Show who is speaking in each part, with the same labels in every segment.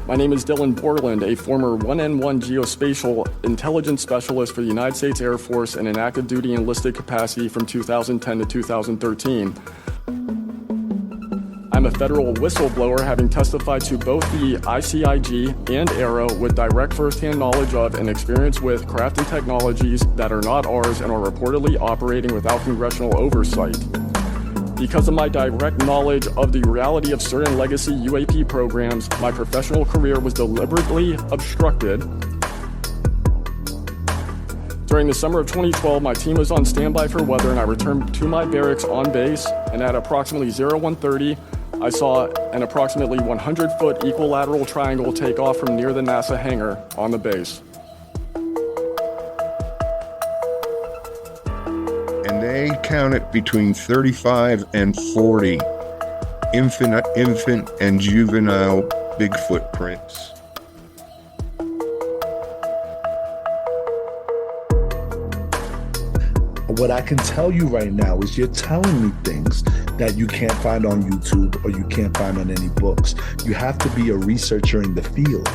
Speaker 1: My name is Dylan Borland, a former 1N1 geospatial intelligence specialist for the United States Air Force in an active duty enlisted capacity from 2010 to 2013. I'm a federal whistleblower, having testified to both the ICIG and ARROW with direct firsthand knowledge of and experience with craft and technologies that are not ours and are reportedly operating without congressional oversight. Because of my direct knowledge of the reality of certain legacy UAP programs, my professional career was deliberately obstructed. During the summer of 2012, my team was on standby for weather and I returned to my barracks on base, and at approximately 0130, I saw an approximately 100-foot equilateral triangle take off from near the NASA hangar on the base.
Speaker 2: And they counted between 35 and 40 infant and juvenile Bigfoot prints.
Speaker 3: What I can tell you right now is you're telling me things that you can't find on YouTube or you can't find on any books. You have to be a researcher in the field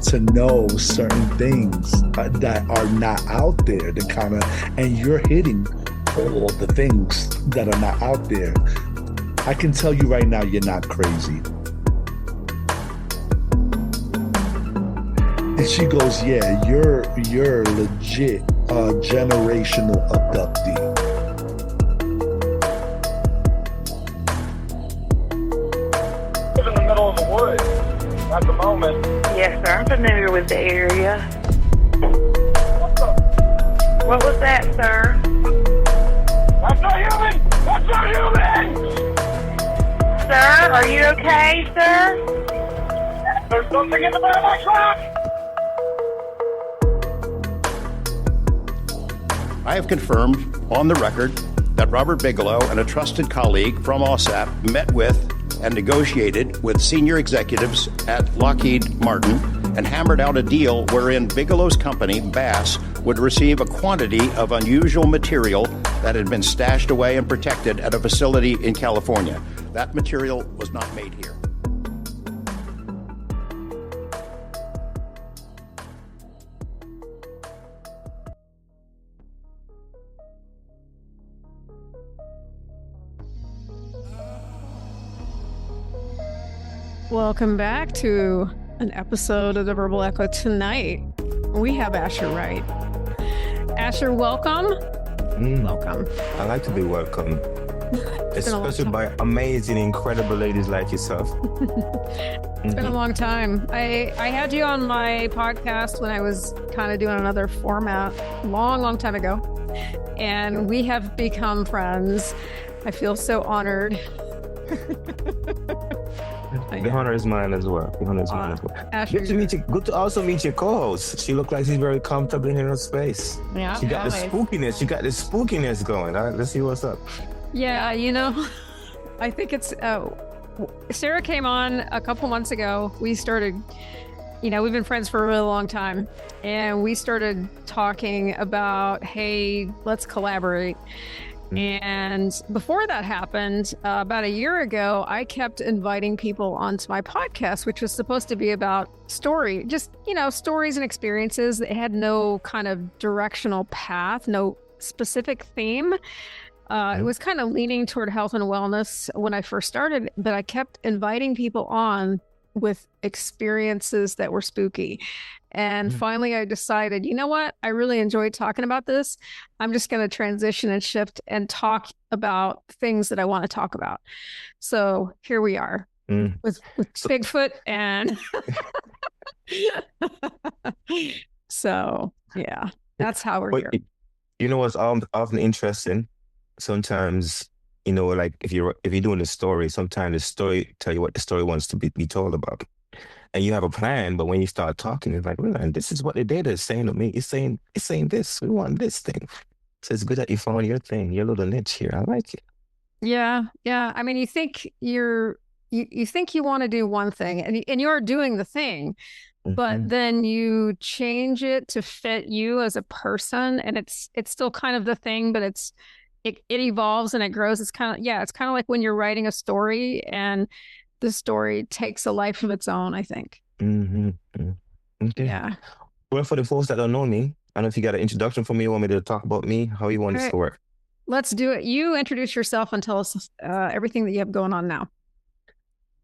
Speaker 3: to know certain things that are not out there, and you're hitting all the things that are not out there. I can tell you right now, you're not crazy. And she goes, yeah, you're legit a generational abductee.
Speaker 4: In the middle of the woods at the moment.
Speaker 5: Yes, sir. I'm familiar with the area. What was that, sir?
Speaker 4: That's not human! That's not human!
Speaker 5: Sir, are you okay, sir?
Speaker 4: There's something in the back of my truck!
Speaker 6: I have confirmed on the record that Robert Bigelow and a trusted colleague from OSAP met with and negotiated with senior executives at Lockheed Martin and hammered out a deal wherein Bigelow's company, Bass, would receive a quantity of unusual material that had been stashed away and protected at a facility in California. That material was not made here.
Speaker 7: Welcome back to an episode of the Verbal Echo. Tonight, we have Asher Wright. Asher, welcome. Welcome.
Speaker 8: I like to be welcome, especially by amazing, incredible ladies like yourself.
Speaker 7: It's been a long time. I had you on my podcast when I was kind of doing another format long time ago, and we have become friends. I feel so honored.
Speaker 8: The honor is mine as well.
Speaker 7: Asher,
Speaker 8: good to meet you. Good to also meet your co-host. She looked like she's very comfortable in her space.
Speaker 7: Yeah,
Speaker 8: she got the spookiness. She got the spookiness going. All right, let's see what's up.
Speaker 7: Yeah, I think it's Sara came on a couple months ago. We started, we've been friends for a really long time, and we started talking about, hey, let's collaborate. And before that happened, about a year ago, I kept inviting people onto my podcast, which was supposed to be about stories and experiences that had no kind of directional path, no specific theme. It was kind of leaning toward health and wellness when I first started, but I kept inviting people on with experiences that were spooky. And finally, I decided, you know what? I really enjoyed talking about this. I'm just going to transition and shift and talk about things that I want to talk about. So here we are with Bigfoot and so, yeah, that's how we're here.
Speaker 8: You know what's often interesting? Sometimes, like if you're doing a story, sometimes the story tell you what the story wants to be told about. And you have a plan, but when you start talking, it's like, well, this is what the data is saying to me. It's saying this. We want this thing. So it's good that you found your thing, your little niche here. I like it.
Speaker 7: Yeah. I mean, you think you want to do one thing, and you're doing the thing, but then you change it to fit you as a person, and it's still kind of the thing, but it evolves and it grows. It's kind of like when you're writing a story and the story takes a life of its own, I think.
Speaker 8: Mm-hmm. Okay.
Speaker 7: Yeah.
Speaker 8: Well, for the folks that don't know me, I don't know if you got an introduction for me. You want me to talk about me? How you want
Speaker 7: All
Speaker 8: this
Speaker 7: right.
Speaker 8: to work?
Speaker 7: Let's do it. You introduce yourself and tell us everything that you have going on now.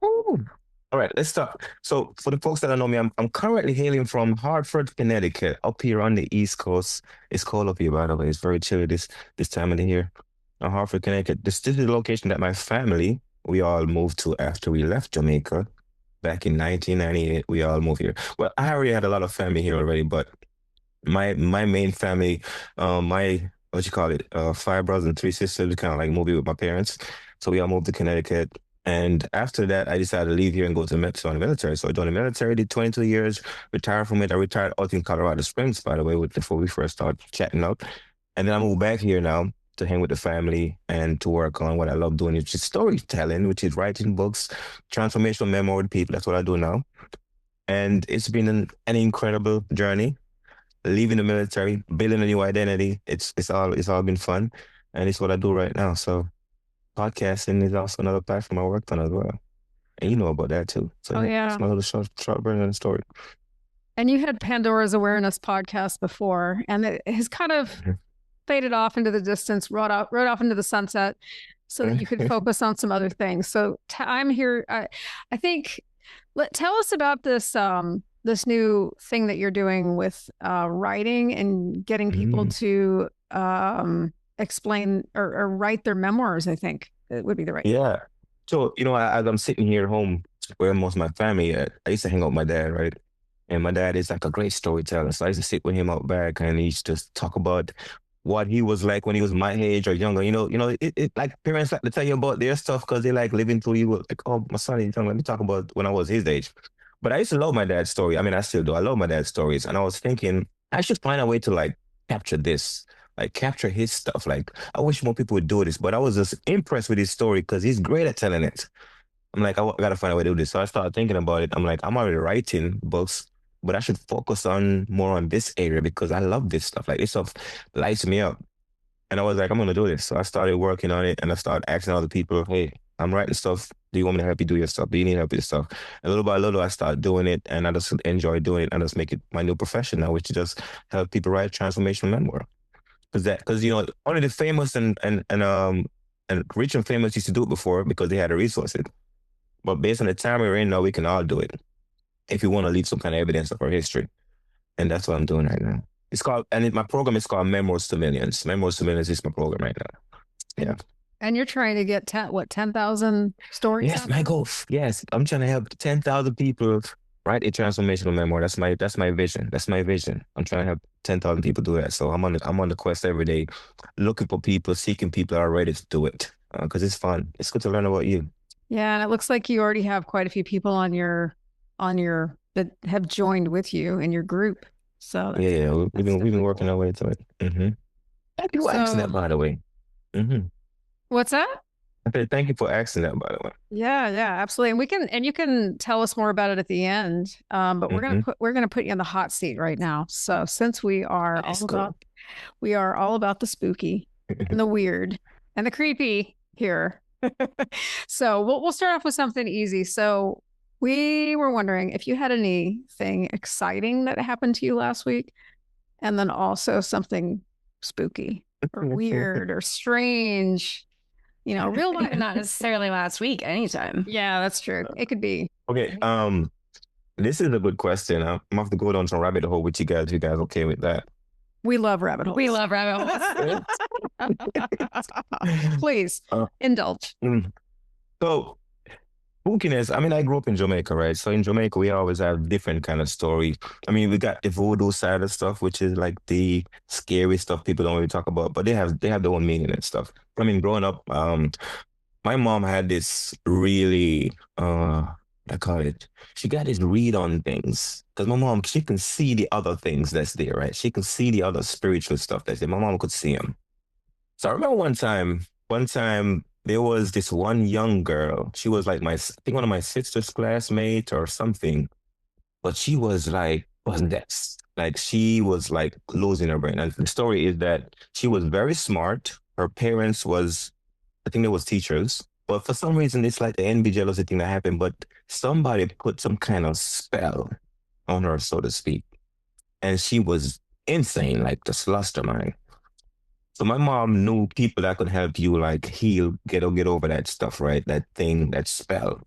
Speaker 8: Ooh. All right, let's start. So, for the folks that don't know me, I'm currently hailing from Hartford, Connecticut, up here on the East Coast. It's cold up here, by the way. It's very chilly this time of the year. Hartford, Connecticut. This is the location that my family we all moved to after we left Jamaica back in 1998. We all moved here. Well, I already had a lot of family here already, but my main family, my what you call it, five brothers and three sisters, we kind of like moved here with my parents. So we all moved to Connecticut. And after that, I decided to leave here and go to join the military. So I joined the military, did 22 years, retired from it. I retired out in Colorado Springs, by the way, before we first started chatting out. And then I moved back here now to hang with the family and to work on what I love doing, which is storytelling, which is writing books, transformational memoir with people. That's what I do now. And it's been an incredible journey. Leaving the military, building a new identity. It's all been fun, and it's what I do right now. So podcasting is also another platform I worked on as well, and you know about that too. So
Speaker 7: Oh,
Speaker 8: yeah,
Speaker 7: yeah.
Speaker 8: it's my little short version of the story.
Speaker 7: And you had Pandora's Awareness podcast before, and it has kind of
Speaker 8: Mhm.
Speaker 7: faded off into the distance, rode off into the sunset, so that you could focus on some other things. So I'm here. I think. Tell us about this new thing that you're doing with writing and getting people to explain or write their memoirs. I think it would be the right.
Speaker 8: Yeah. So, as I'm sitting here at home where most of my family at, I used to hang out with my dad, right? And my dad is like a great storyteller. So I used to sit with him out back and he used to just talk about what he was like when he was my age or younger. It like parents like to tell you about their stuff because they like living through you. Like, oh, my son, let me talk about when I was his age. But I used to love my dad's story. I mean, I still do. I love my dad's stories. And I was thinking, I should find a way to like capture this, like capture his stuff. Like, I wish more people would do this. But I was just impressed with his story because he's great at telling it. I'm like, I gotta find a way to do this. So I started thinking about it. I'm like, I'm already writing books, but I should focus on more on this area because I love this stuff. Like this stuff lights me up. And I was like, I'm gonna do this. So I started working on it and I started asking other people, hey, I'm writing stuff. Do you want me to help you do your stuff? Do you need help with your stuff? And little by little, I started doing it and I just enjoy doing it and just make it my new profession now, which is just help people write transformational memoir. Because only the famous and rich and famous used to do it before because they had the resources. But based on the time we're in now, we can all do it if you want to leave some kind of evidence of our history. And that's what I'm doing right now. It's called, my program is called Memoirs to Millions. Memoirs to Millions is my program right now. Yeah.
Speaker 7: And you're trying to get 10,000 stories?
Speaker 8: Yes, my goal. Yes, I'm trying to help 10,000 people write a transformational memoir. That's my vision. That's my vision. I'm trying to help 10,000 people do that. So I'm on the quest every day, looking for people, seeking people that are ready to do it because it's fun. It's good to learn about you.
Speaker 7: Yeah, and it looks like you already have quite a few people on your that have joined with you in your group. So
Speaker 8: we've been working our way to it. Mm-hmm. Thank you for asking that, by the way. Mm-hmm.
Speaker 7: What's that?
Speaker 8: I said thank you for asking that, by the way.
Speaker 7: Yeah, absolutely. And you can tell us more about it at the end. But we're gonna put you in the hot seat right now. So since we are all about the spooky and the weird and the creepy here. So we'll start off with something easy. So we were wondering if you had anything exciting that happened to you last week, and then also something spooky or weird or strange. Real life.
Speaker 9: Not necessarily last week, anytime.
Speaker 7: Yeah, that's true. It could be.
Speaker 8: Okay. This is a good question. I'm gonna have to go down some rabbit hole with you guys. You guys okay with that?
Speaker 7: We love rabbit holes.
Speaker 9: We love rabbit
Speaker 7: holes. Please indulge.
Speaker 8: So, spookiness. I mean, I grew up in Jamaica, right? So in Jamaica, we always have different kind of stories. I mean, we got the voodoo side of stuff, which is like the scary stuff people don't really talk about, but they have their own meaning and stuff. I mean, growing up, my mom had this really, I call it, she got this read on things. Because my mom, she can see the other things that's there, right? She can see the other spiritual stuff that's there. My mom could see them. So I remember one time there was this one young girl. She was like I think one of my sister's classmates or something. But she was like, she was like losing her brain. And the story is that she was very smart. Her parents I think they was teachers. But for some reason, it's like the envy, jealousy thing that happened. But somebody put some kind of spell on her, so to speak, and she was insane, like just lost her mind. So my mom knew people that could help you like heal, get over that stuff, right? That thing, that spell.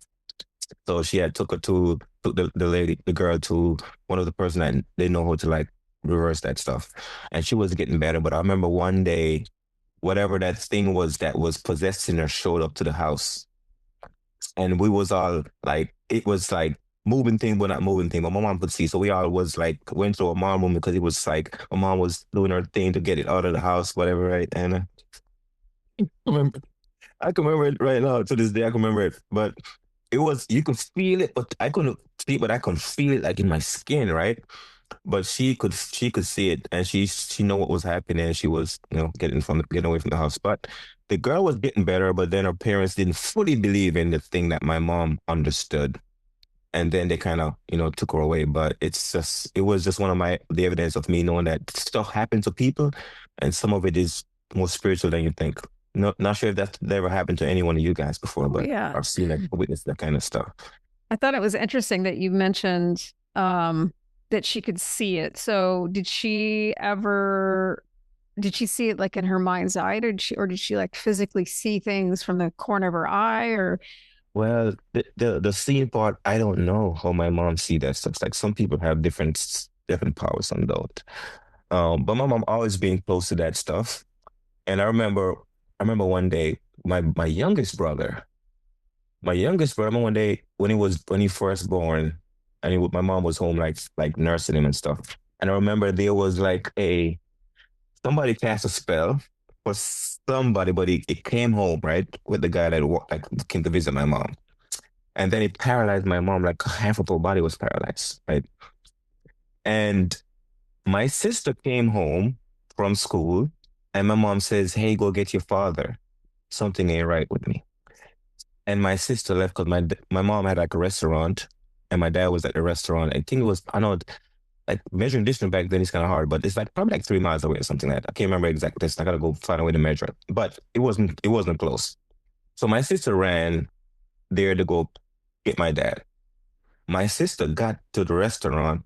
Speaker 8: So she had took the girl to one of the person that they know how to like reverse that stuff. And she was getting better. But I remember one day, whatever that thing was that was possessing her showed up to the house. And we was all like, it was like moving thing, but not moving thing. But my mom could see. So we all was like, went to a mom room because it was like, my mom was doing her thing to get it out of the house, whatever, right? And remember, I can remember it right now. To this day, I can remember it. But it was, you could feel it, but I couldn't see it, but I could feel it like in my skin, right? But she could see it, and she know what was happening, and she was, getting away from the house. But the girl was getting better, but then her parents didn't fully believe in the thing that my mom understood. And then they kind of, took her away. But it was just one of the evidence of me knowing that stuff happened to people, and some of it is more spiritual than you think. Not sure if that ever happened to any one of you guys before, but
Speaker 7: yeah.
Speaker 8: I've seen like witnessed that kind of stuff.
Speaker 7: I thought it was interesting that you mentioned that she could see it. So did she see it like in her mind's eye, or did she like physically see things from the corner of her eye, or?
Speaker 8: Well, the seeing part, I don't know how my mom see that stuff. Like some people have different powers on that. But my mom always being close to that stuff. And I remember one day my youngest brother, I remember one day when he first born, and my mom was home like nursing him and stuff. And I remember there was like somebody cast a spell for somebody, but it came home, right, with the guy that came to visit my mom. And then it paralyzed my mom, like half of her body was paralyzed, right? And my sister came home from school, and my mom says, "Hey, go get your father. Something ain't right with me." And my sister left because my mom had like a restaurant, and my dad was at the restaurant. I think it was, I know, like measuring distance back then is kind of hard, but it's like probably like 3 miles away or something like that. I can't remember exact distance. I gotta go find a way to measure it. But it wasn't close. So my sister ran there to go get my dad. My sister got to the restaurant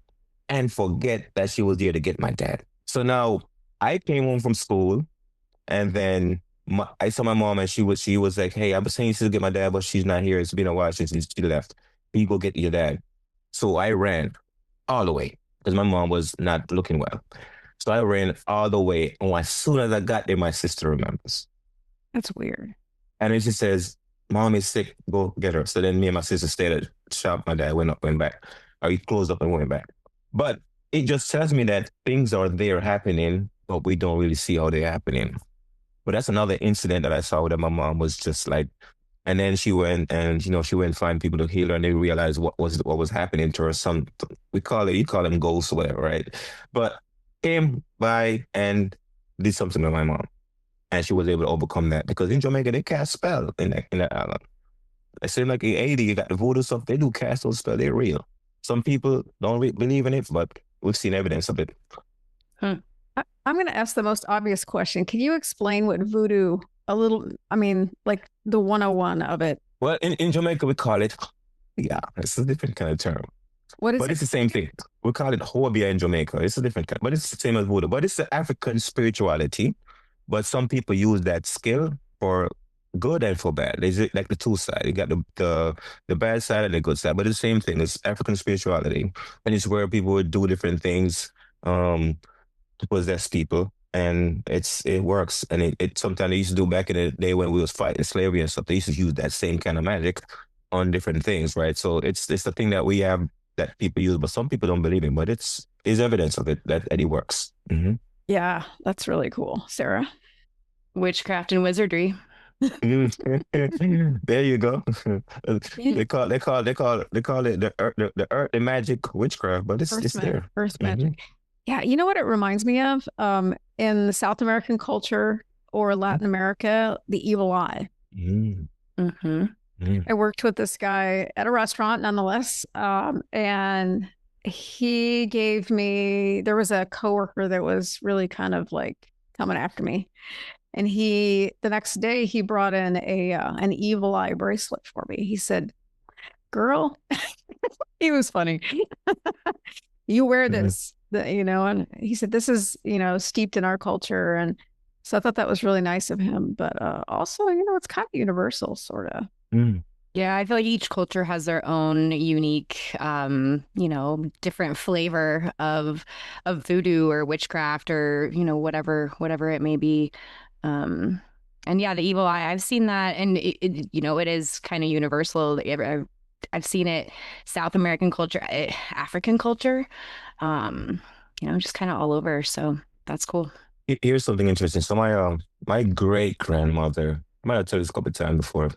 Speaker 8: and forget that she was there to get my dad. So now I came home from school, and then I saw my mom, and she was like, "Hey, I was saying to get my dad, but she's not here. It's been a while since she left. You go get your dad." So I ran all the way because my mom was not looking well. So I ran all the way, and as soon as I got there, my sister remembers.
Speaker 7: That's weird.
Speaker 8: And then she says, "Mom is sick. Go get her." So then me and my sister stayed at the shop. My dad went back. Or he closed up and went back. But it just tells me that things are there happening, but we don't really see how they're happening. But that's another incident that I saw that my mom was just like, and then she went and she went find people to heal her, and they realized what was happening to her. You call them ghosts or whatever, right? But came by and did something with my mom, and she was able to overcome that because in Jamaica they cast spell in that island. I say like in 80, you got the voodoo stuff. They do cast those spells. They're real. Some people don't believe in it, but we've seen evidence of it.
Speaker 7: I'm going to ask the most obvious question. Can you explain what voodoo a little, like the 101 of it?
Speaker 8: Well, in Jamaica, we call it, it's a different kind of term.
Speaker 7: What is
Speaker 8: But
Speaker 7: it?
Speaker 8: it's the same thing. We call it Hobia in Jamaica. It's a different kind, but it's the same as voodoo. But it's the African spirituality. But some people use that skill for good and for bad. There's like the two sides. You got the bad side and the good side. But it's the same thing. It's African spirituality. And it's where people would do different things to possess people. And it works. And it sometimes they used to do back in the day when we was fighting slavery and stuff. They used to use that same kind of magic on different things, right? So it's the thing that we have that people use, but some people don't believe in. But it's evidence of it that it works. Mm-hmm.
Speaker 7: Yeah, that's really cool, Sara.
Speaker 9: Witchcraft and wizardry.
Speaker 8: There you go. They call it the earth, the magic witchcraft, but it's there.
Speaker 7: Earth magic. Yeah, you know what it reminds me of? In the South American culture or Latin America, the evil eye.
Speaker 9: Mm-hmm.
Speaker 7: I worked with this guy at a restaurant nonetheless. And he gave me, there was a coworker that was really kind of like coming after me. And the next day he brought in an evil eye bracelet for me. He said, "Girl," he was funny. "You wear this, and he said, this is, steeped in our culture." And so I thought that was really nice of him. But also, it's kind of universal, sort of.
Speaker 8: Mm.
Speaker 9: Yeah, I feel like each culture has their own unique, different flavor of voodoo or witchcraft or, whatever it may be. And yeah, the evil eye, I've seen that, and it is kind of universal. I've seen it South American culture, African culture, just kind of all over. So that's cool.
Speaker 8: Here's something interesting. So my great grandmother, I might have told this a couple of times before,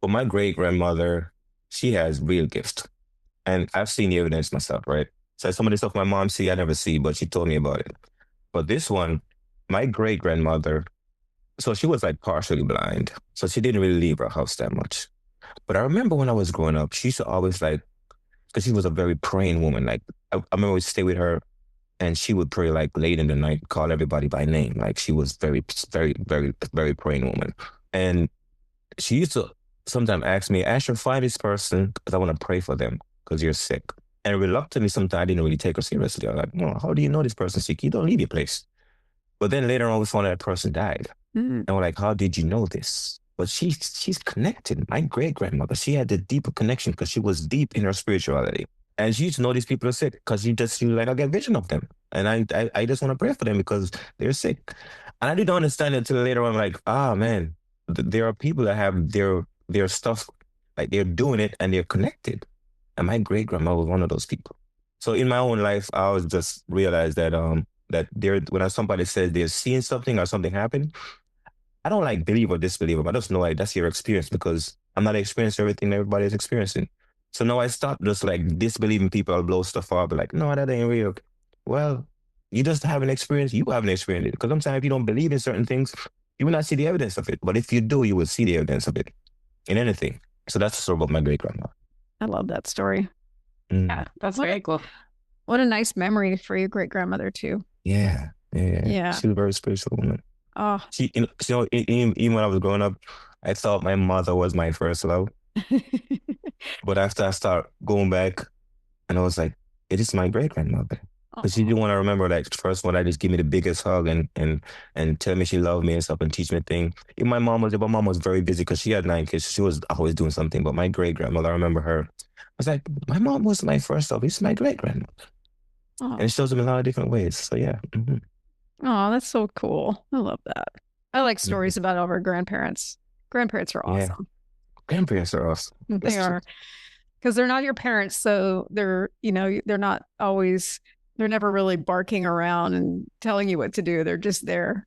Speaker 8: but my great grandmother, she has real gifts, and I've seen the evidence myself, right? So some of the stuff my mom see, I never see, but she told me about it. But this one, my great grandmother, so she was like partially blind, so she didn't really leave her house that much. But I remember when I was growing up, she used to always like, because she was a very praying woman. Like I remember we'd stay with her, and she would pray like late in the night, call everybody by name. Like she was very, very, very, very praying woman. And she used to sometimes ask me, "Asher, find this person because I want to pray for them because you're sick." And reluctantly, sometimes I didn't really take her seriously. I was like, "No, how do you know this person's sick? You don't leave your place." But then later on, we found out that person died. And we're like, "How did you know this?" But she's connected. My great grandmother, she had the deeper connection because she was deep in her spirituality. And she used to know these people are sick because she was like, I get vision of them. And I just want to pray for them because they're sick. And I didn't understand it until later on. I'm like, man, there are people that have their stuff, like they're doing it and they're connected. And my great grandma was one of those people. So in my own life, I always just realized that when somebody says they're seeing something or something happen, I don't like believe or disbelieve them. I just know like that's your experience because I'm not experiencing everything everybody is experiencing. So now I stop just like disbelieving people or blow stuff up. Like, no, that ain't real. Well, you just have an experience. You haven't experienced it. Because sometimes if you don't believe in certain things, you will not see the evidence of it. But if you do, you will see the evidence of it in anything. So that's the story about my great grandma.
Speaker 7: I love that story.
Speaker 9: Yeah, that's very cool.
Speaker 7: What a nice memory for your great grandmother too.
Speaker 8: Yeah. She's a very spiritual woman.
Speaker 7: Oh,
Speaker 8: Even when I was growing up, I thought my mother was my first love. But after I start going back, and I was like, it is my great grandmother. Because she didn't want to remember like the first one. I just give me the biggest hug and tell me she loved me and stuff and teach me things. My mom was very busy because she had 9 kids. She was always doing something. But my great grandmother, I remember her. I was like, my mom was my first love. It's my great grandmother. And it shows them in a lot of different ways. So yeah. Mm-hmm.
Speaker 7: Oh, that's so cool. I love that. I like stories about our grandparents. Grandparents are awesome.
Speaker 8: Yeah. Grandparents are awesome.
Speaker 7: They are. Because they're not your parents. So they're not always, they're never really barking around and telling you what to do. They're just there.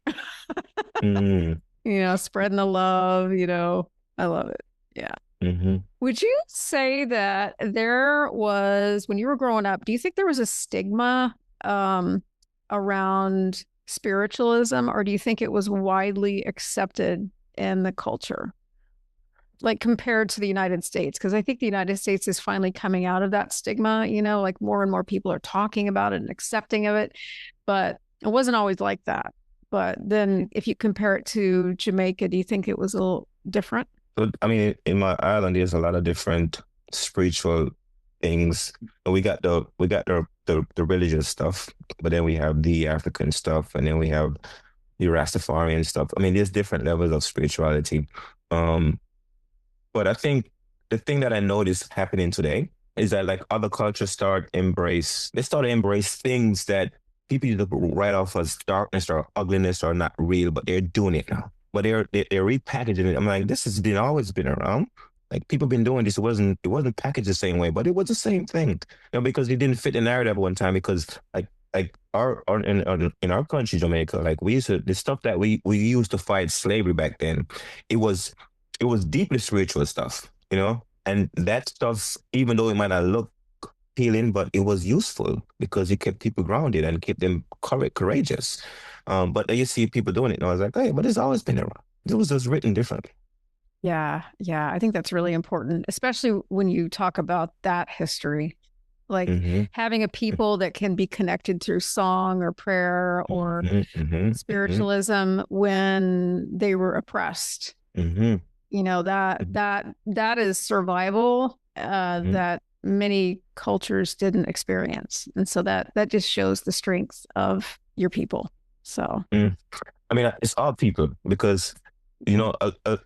Speaker 7: Spreading the love, I love it. Yeah.
Speaker 8: Mm-hmm.
Speaker 7: Would you say that there was, when you were growing up, do you think there was a stigma around spiritualism, or do you think it was widely accepted in the culture, like compared to the United States? Because I think the United States is finally coming out of that stigma, like more and more people are talking about it and accepting of it, but it wasn't always like that. But then if you compare it to Jamaica, do you think it was a little different?
Speaker 8: So, I mean, in my island, there's a lot of different spiritual things. We got the religious stuff, but then we have the African stuff, and then we have the Rastafarian stuff. I mean, there's different levels of spirituality. But I think the thing that I noticed happening today is that like other cultures start to embrace things that people used to write off as darkness or ugliness or not real, but they're doing it now. But they're repackaging it. I'm like, this has always been around. Like people been doing this. It wasn't packaged the same way, but it was the same thing. Because it didn't fit the narrative one time. Because in our country, Jamaica, like we used to, the stuff that we used to fight slavery back then, it was deeply spiritual stuff, and that stuff, even though it might not look appealing, but it was useful because it kept people grounded and kept them courageous. But then you see people doing it, and I was like, hey, but it's always been around. It was just written differently.
Speaker 7: Yeah. I think that's really important, especially when you talk about that history. like having a people that can be connected through song or prayer or spiritualism when they were oppressed. You know, that is survival that many cultures didn't experience. And so that just shows the strength of your people. So
Speaker 8: I mean, it's all people, because you know,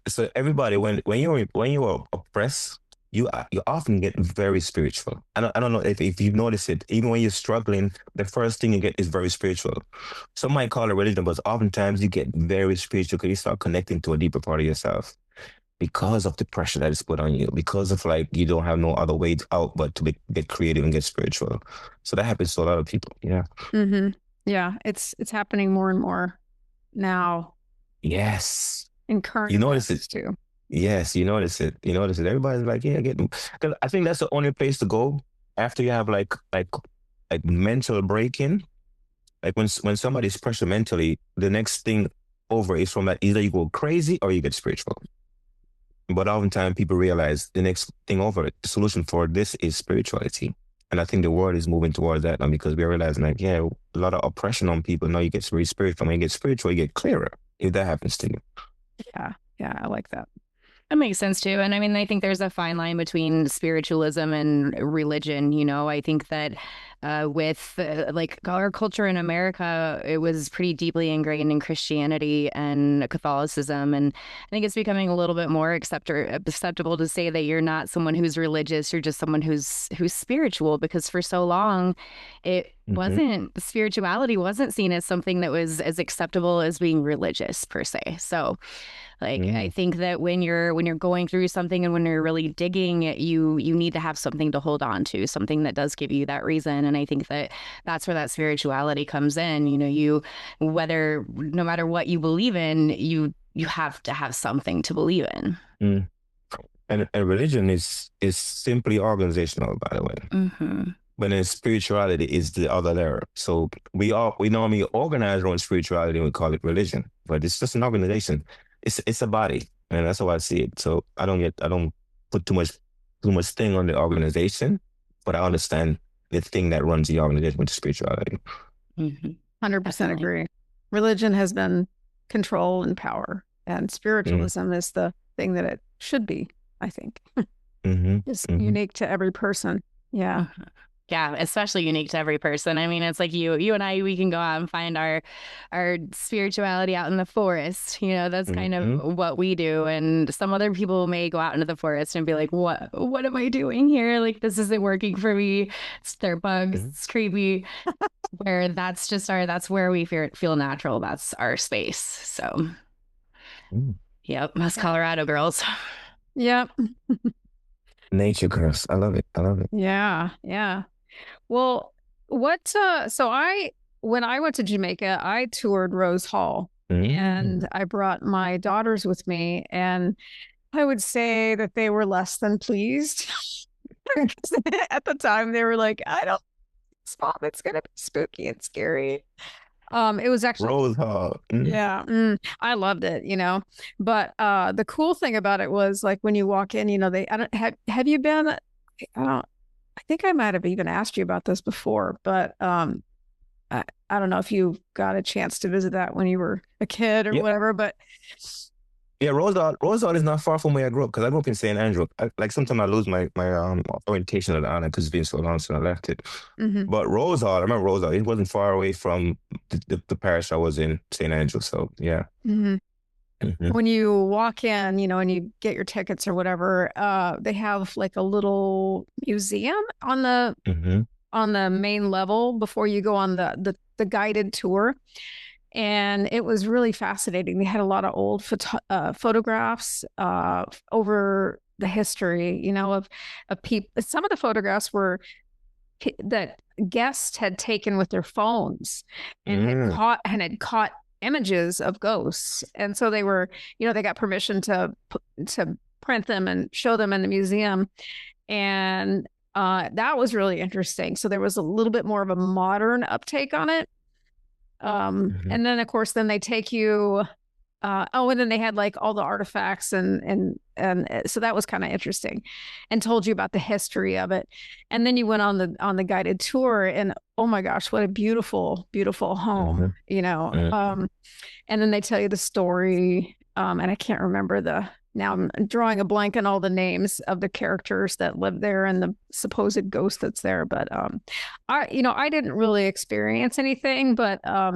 Speaker 8: so everybody, when you are oppressed, you often get very spiritual. I don't know if you've noticed it. Even when you're struggling, the first thing you get is very spiritual. Some might call it religion, but oftentimes you get very spiritual because you start connecting to a deeper part of yourself because of the pressure that is put on you, because of like you don't have no other way out but to get creative and get spiritual. So that happens to a lot of people. Yeah.
Speaker 7: Yeah, it's happening more and more now.
Speaker 8: Yes.
Speaker 7: In current
Speaker 8: you notice it
Speaker 7: too.
Speaker 8: Yes, you notice it. You notice it. Everybody's like, yeah, because I think that's the only place to go after you have like mental break-in. Like when somebody's pressure mentally, the next thing over is from that, either you go crazy or you get spiritual. But oftentimes people realize the next thing over, the solution for this is spirituality. And I think the world is moving towards that now, because we're realizing like, yeah, a lot of oppression on people. Now you get very spiritual. When you get spiritual, you get clearer, if that happens to you.
Speaker 7: Yeah, I like that.
Speaker 9: That makes sense too. And I mean, I think there's a fine line between spiritualism and religion. You know, I think that with like our culture in America, it was pretty deeply ingrained in Christianity and Catholicism. And I think it's becoming a little bit more acceptable to say that you're not someone who's religious, you're just someone who's spiritual, because for so long it wasn't, spirituality wasn't seen as something that was as acceptable as being religious per se. So like, I think that when you're going through something and when you're really digging, you need to have something to hold on to, something that does give you that reason. And I think that that's where that spirituality comes in. You know, no matter what you believe in, you have to have something to believe in.
Speaker 8: And religion is simply organizational, by the way. But then spirituality is the other layer. So we normally organize our own spirituality and we call it religion, but it's just an organization. It's a body, and that's how I see it. So I don't put too much thing on the organization, but I understand the thing that runs the organization with spirituality.
Speaker 7: 100% agree. Religion has been control and power, and spiritualism is the thing that it should be, I think. It's unique to every person. Yeah.
Speaker 9: Yeah, especially unique to every person. I mean, it's like you and I, we can go out and find our spirituality out in the forest. You know, that's kind of what we do. And some other people may go out into the forest and be like, what am I doing here? Like, this isn't working for me. There are bugs. It's creepy. Where that's where we feel natural. That's our space. So, yep, that's Colorado girls.
Speaker 7: Yep.
Speaker 8: Nature girls. I love it.
Speaker 7: Yeah. Well, when I went to Jamaica, I toured Rose Hall and I brought my daughters with me, and I would say that they were less than pleased. At the time, they were like, I don't, Mom, it's going to be spooky and scary. It was actually
Speaker 8: Rose Hall.
Speaker 7: Yeah. I loved it, you know, but the cool thing about it was like when you walk in, you know, have you been, I think I might have even asked you about this before, but I don't know if you got a chance to visit that when you were a kid or whatever, but
Speaker 8: yeah, Rose Hall is not far from where I grew up, because I grew up in St. Andrew. Sometimes I lose my orientation of the island because it's been so long since I left it. But Rose Hall, I remember Rose Hall, it wasn't far away from the parish I was in, St. Andrew. So yeah.
Speaker 7: When you walk in, you know, and you get your tickets or whatever, they have like a little museum on the main level before you go on the guided tour. And it was really fascinating. They had a lot of old photographs over the history, you know, of people. Some of the photographs were that guests had taken with their phones and had caught images of ghosts. And so they were, you know, they got permission to print them and show them in the museum. And that was really interesting. So there was a little bit more of a modern uptake on it. And then of course, then they take you and then they had like all the artifacts and so that was kind of interesting, and told you about the history of it. And then you went on the guided tour, and oh my gosh, what a beautiful, beautiful home, and then they tell you the story. And I can't remember now I'm drawing a blank on all the names of the characters that live there and the supposed ghost that's there. But I didn't really experience anything, but I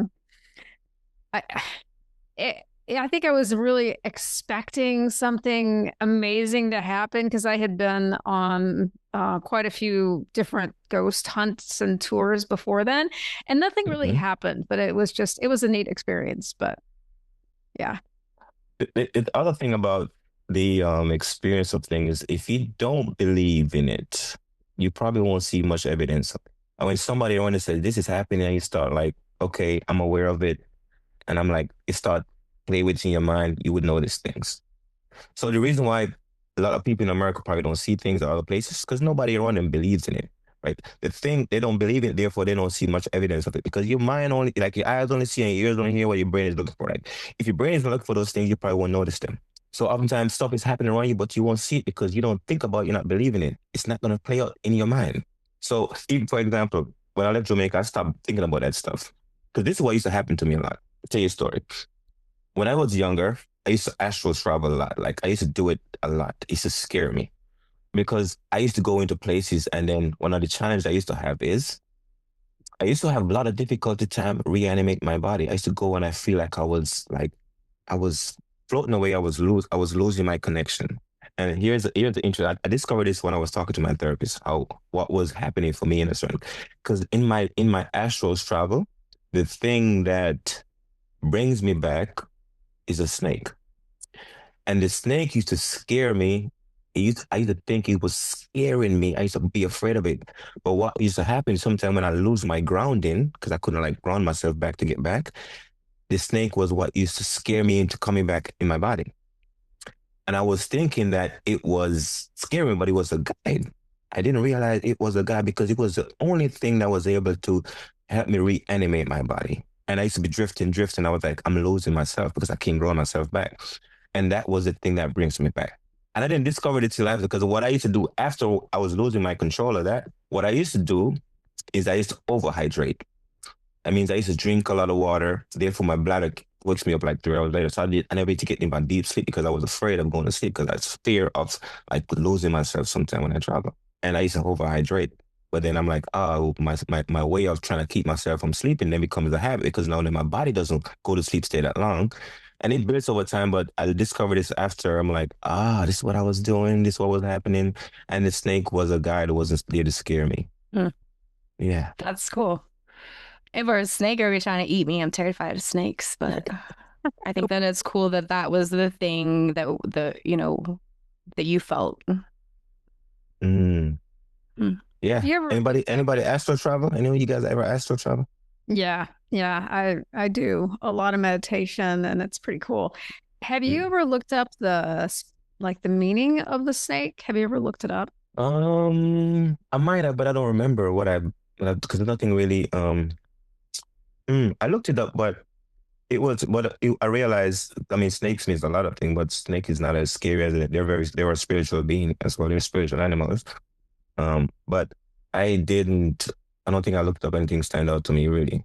Speaker 7: think I was really expecting something amazing to happen, because I had been on quite a few different ghost hunts and tours before then, and nothing really happened. But it was a neat experience. But yeah.
Speaker 8: The other thing about the experience of things is, if you don't believe in it, you probably won't see much evidence of it. And when somebody around you says this is happening, and you start like, okay, I'm aware of it, and I'm like, it start play within your mind, you would notice things. So the reason why a lot of people in America probably don't see things at other places, because nobody around them believes in it, right? The thing, they don't believe in it, therefore they don't see much evidence of it, because your mind only, like your eyes only see and your ears only hear what your brain is looking for. Like if your brain is looking for those things, you probably won't notice them. So oftentimes stuff is happening around you, but you won't see it because you don't think about it, you're not believing it. It's not going to play out in your mind. So even, for example, when I left Jamaica, I stopped thinking about that stuff, because this is what used to happen to me a lot. I'll tell you a story. When I was younger, I used to astral travel a lot. Like I used to do it a lot. It used to scare me, because I used to go into places, and then one of the challenges I used to have is I used to have a lot of difficulty time reanimate my body. I used to go and I feel like I was floating away. I was losing my connection. And here's the intro. I discovered this when I was talking to my therapist, what was happening for me in a certain, because in my astral travel, the thing that brings me back is a snake. And the snake used to scare me. I used to think it was scaring me. I used to be afraid of it. But what used to happen sometimes when I lose my grounding, because I couldn't like ground myself back to get back, the snake was what used to scare me into coming back in my body. And I was thinking that it was scary, but it was a guide. I didn't realize it was a guide, because it was the only thing that was able to help me reanimate my body. And I used to be drifting. I was like, I'm losing myself because I can't grow myself back. And that was the thing that brings me back. And I didn't discover it till after, because what I used to do after I was losing my control of that, what I used to do is I used to overhydrate. That means I used to drink a lot of water. Therefore, my bladder wakes me up like 3 hours later. So I never used to get in my deep sleep, because I was afraid of going to sleep, because I was fear of like losing myself sometime when I travel. And I used to overhydrate. But then I'm like, oh, my way of trying to keep myself from sleeping then becomes a habit, because now that my body doesn't go to sleep stay that long. And it builds over time, but I discovered this after. I'm like, this is what I was doing. This is what was happening. And the snake was a guy that wasn't there to scare me. Yeah.
Speaker 9: That's cool. If I was a snake, are trying to eat me? I'm terrified of snakes, but I think that it's cool that was the thing that that you felt.
Speaker 8: Yeah. Anybody astral travel? Anyone you guys ever astral travel?
Speaker 7: Yeah, I do a lot of meditation, and it's pretty cool. Have you ever looked up the meaning of the snake? Have you ever looked it up?
Speaker 8: I might have, but I don't remember because nothing really. I looked it up, but I realized. I mean, snakes means a lot of things, but snake is not as scary as it. They're a spiritual being as well. They're spiritual animals. But I don't think I looked up anything stand out to me really.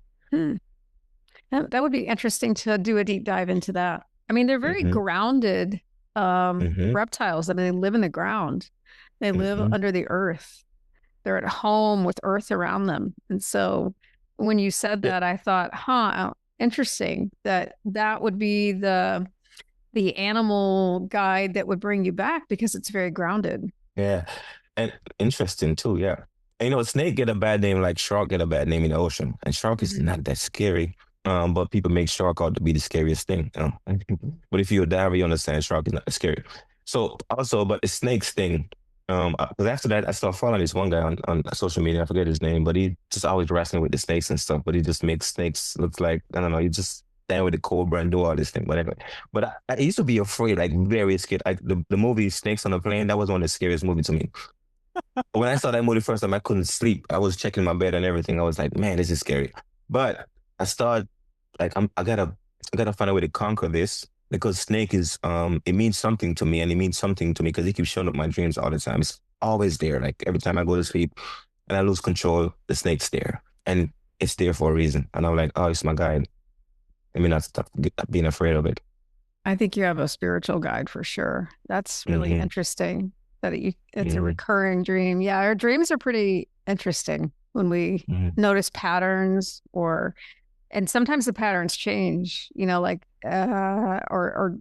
Speaker 7: That would be interesting to do a deep dive into that. I mean, they're very grounded reptiles. I mean, they live in the ground. They live under the earth. They're at home with earth around them. And so when you said that, I thought, interesting that would be the animal guide that would bring you back, because it's very grounded.
Speaker 8: Yeah. And interesting too, yeah. And snake get a bad name, like shark get a bad name in the ocean. And shark is not that scary. But people make shark out to be the scariest thing. But if you're a diver, you understand shark is not scary. So also, but the snakes thing, because after that, I started following this one guy on social media. I forget his name, but he just always wrestling with the snakes and stuff. But he just makes snakes look like, I don't know, you just stand with the cobra and do all this thing, whatever. But I used to be afraid, like very scared. The movie Snakes on a Plane, that was one of the scariest movies to me. When I saw that movie first time, I couldn't sleep. I was checking my bed and everything. I was like, man, this is scary. But I started like, I gotta find a way to conquer this. because snake is it means something to me, and it means something to me because it keeps showing up in my dreams all the time. It's always there. Like every time I go to sleep and I lose control, the snake's there, and it's there for a reason. And I'm like, oh, it's my guide. I mean, not stop being afraid of it.
Speaker 7: I think you have a spiritual guide for sure. That's really
Speaker 8: Hmm.
Speaker 7: interesting that it's a
Speaker 8: Hmm.
Speaker 7: recurring dream. Yeah, our dreams are pretty interesting when we
Speaker 8: Hmm.
Speaker 7: notice patterns and sometimes the patterns change, like or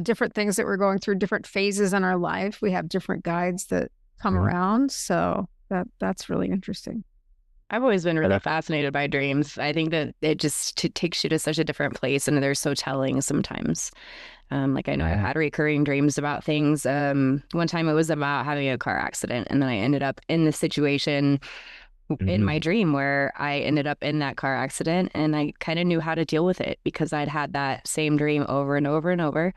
Speaker 7: different things that we're going through, different phases in our life. We have different guides that come
Speaker 8: Hmm.
Speaker 7: around. So that's really interesting.
Speaker 9: I've always been
Speaker 8: And
Speaker 9: really fascinated by dreams. I think that it just takes you to such a different place, and they're so telling sometimes. Like I know I've had recurring dreams about things. One time it was about having a car accident, and then I ended up in this situation in my dream where I ended up in that car accident, and I kind of knew how to deal with it because I'd had that same dream over and over and over.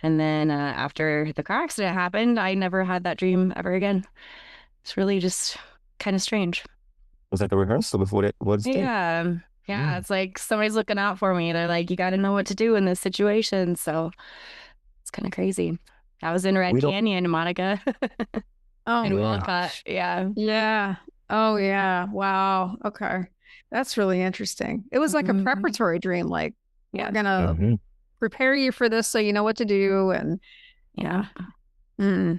Speaker 9: And then after the car accident happened, I never had that dream ever again. It's really just kind of strange.
Speaker 8: was like a rehearsal before that was day.
Speaker 9: Yeah. Yeah. It's like somebody's looking out for me. They're like, you got to know what to do in this situation. So it's kind of crazy. I was in Red
Speaker 8: We don't.
Speaker 9: Canyon, Monica,
Speaker 7: Oh
Speaker 9: in
Speaker 7: my
Speaker 9: Walcott.
Speaker 7: gosh.
Speaker 9: Yeah.
Speaker 7: Yeah. Oh yeah. Wow. Okay. That's really interesting. It was like a
Speaker 9: Mhm.
Speaker 7: preparatory dream, like
Speaker 9: Yeah.
Speaker 7: we're gonna
Speaker 8: Mhm.
Speaker 7: prepare you for this so you know what to do. And
Speaker 9: Yeah.
Speaker 7: mm,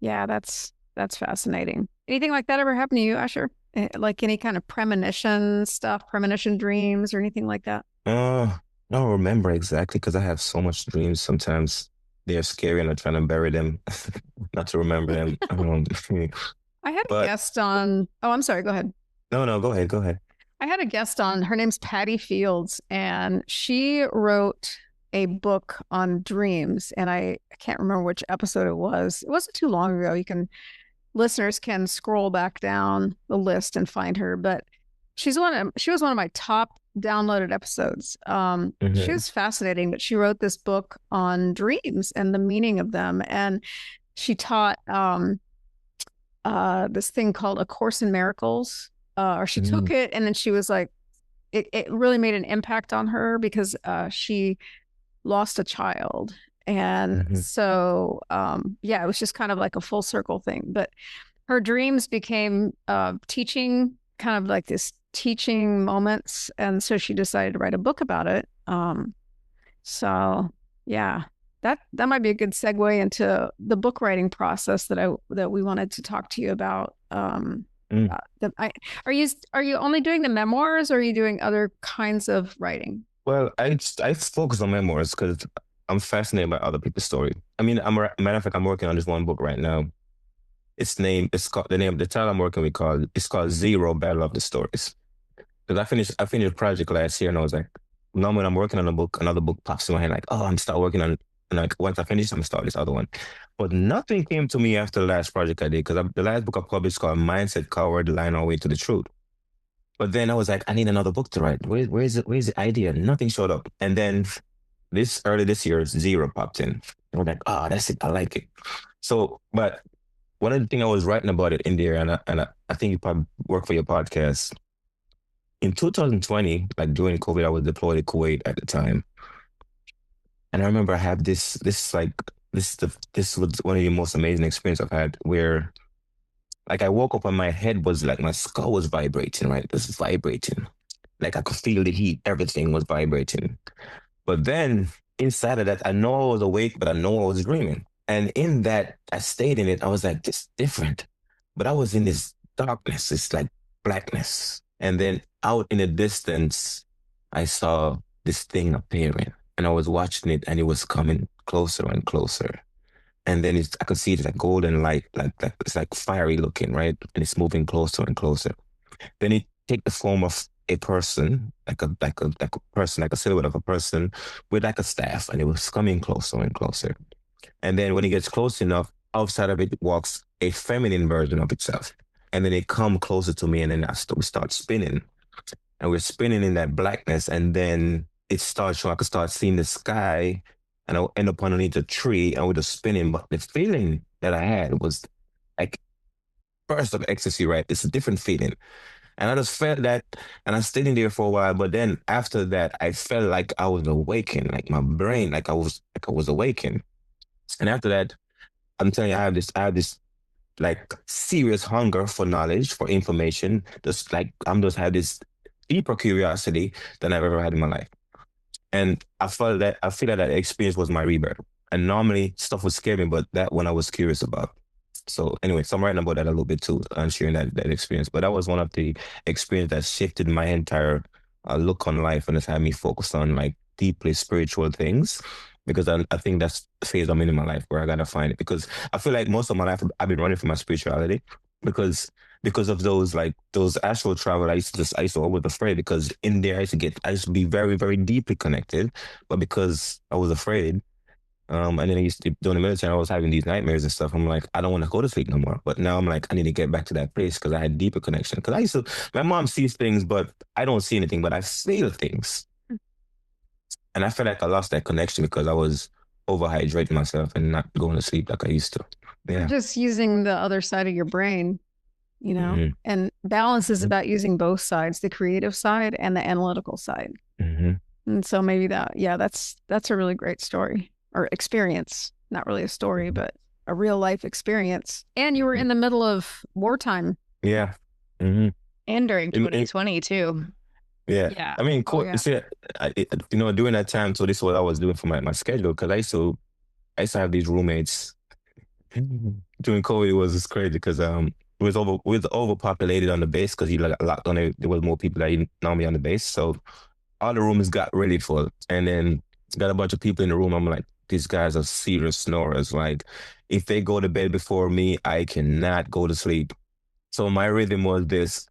Speaker 7: yeah, that's fascinating. Anything like that ever happened to you, Asher? Like any kind of premonition stuff, premonition dreams or anything like that?
Speaker 8: I don't remember exactly because I have so much dreams. Sometimes they're scary and I'm trying to bury them, not to remember them.
Speaker 7: I had a
Speaker 8: But
Speaker 7: guest on. Oh, I'm sorry. Go ahead.
Speaker 8: no, go ahead, go ahead.
Speaker 7: I had a guest on. Her name's Patty Fields, and she wrote a book on dreams. And I can't remember which episode it was. It wasn't too long ago. Listeners can scroll back down the list and find her. But she was one of my top downloaded episodes. She
Speaker 8: Hmm.
Speaker 7: was fascinating, but she wrote this book on dreams and the meaning of them. And she taught this thing called A Course in Miracles. Or she took it and then she was like, it really made an impact on her because she lost a child. And
Speaker 8: Hmm.
Speaker 7: so, yeah, it was just kind of like a full circle thing. But her dreams became teaching, kind of like this teaching moments. And so she decided to write a book about it. So, yeah, that might be a good segue into the book writing process that we wanted to talk to you about.
Speaker 8: Mm.
Speaker 7: Are you only doing the memoirs, or are you doing other kinds of writing?
Speaker 8: Well, I focus on memoirs because I'm fascinated by other people's story. I mean, matter of fact, I'm working on this one book right now. It's called the title I'm working with it's called Zero Battle of the Stories. Because I finished a project last year and I was like, now when I'm working on a book, another book pops in my head like, oh, I'm start working on, and like once I finish, I'm gonna start this other one. But nothing came to me after the last project I did because the last book I published called Mindset Coward, The Line Our Way to the Truth. But then I was like, I need another book to write. Where is it? Where's the idea? Nothing showed up. And then early this year, Zero popped in. And I'm like, oh, that's it. I like it. So, but one of the things I was writing about it in there, I think you probably work for your podcast. In 2020, like during COVID, I was deployed to Kuwait at the time. And I remember I had this was one of the most amazing experiences I've had where like I woke up and my head was like my skull was vibrating, right? It was vibrating. Like I could feel the heat, everything was vibrating. But then inside of that, I know I was awake, but I know I was dreaming. And in that, I stayed in it. I was like, this is different. But I was in this darkness, it's like blackness. And then out in the distance, I saw this thing appearing. And I was watching it and it was coming closer and closer. And then I could see it like golden light, like it's like fiery looking, right? And it's moving closer and closer. Then it take the form of a person, like a person, like a silhouette of a person with like a staff, and it was coming closer and closer. And then when it gets close enough, outside of it walks a feminine version of itself. And then they come closer to me, and then we start spinning, and we're spinning in that blackness, and then it starts so I could start seeing the sky, and I'll end up underneath a tree, and we're just spinning. But the feeling that I had was like burst of ecstasy, right? It's a different feeling. And I just felt that, and I stayed in there for a while. But then after that, I felt like I was awakened, like my brain, like I was awakened. And after that, I'm telling you, I have this like serious hunger for knowledge, for information. Just like I'm just have this deeper curiosity than I've ever had in my life. And I feel that experience was my rebirth. And normally stuff would scare me, but that one I was curious about. So anyway, so I'm writing about that a little bit too and sharing that experience. But that was one of the experience that shifted my entire look on life and it's had me focus on like deeply spiritual things. Because I think that's the phase I'm in my life where I gotta find it. Because I feel like most of my life I've been running from my spirituality because of those astral travel, I used to always afraid because in there I used to be very, very deeply connected. But because I was afraid, and then I used to during the military, I was having these nightmares and stuff. I'm like, I don't want to go to sleep no more. But now I'm like, I need to get back to that place because I had deeper connection. Because my mom sees things, but I don't see anything, but I feel things. And I feel like I lost that connection because I was overhydrating myself and not going to sleep like I used to. Yeah.
Speaker 7: Just using the other side of your brain, and balance is about using both sides, the creative side and the analytical side. And so maybe that's a really great story or experience, not really a story, but a real life experience. And you were in the middle of wartime.
Speaker 8: Yeah.
Speaker 9: And during 2020 too.
Speaker 8: Yeah.
Speaker 7: Yeah.
Speaker 8: I mean,
Speaker 7: Oh, yeah.
Speaker 8: see, during that time, so this is what I was doing for my schedule because I used to have these roommates. During COVID, it was just crazy because we was overpopulated on the base because he like locked on it. There was more people that he normally on the base, so all the rooms got really full. And then got a bunch of people in the room. I'm like, these guys are serious snorers. Like, if they go to bed before me, I cannot go to sleep. So my rhythm was this.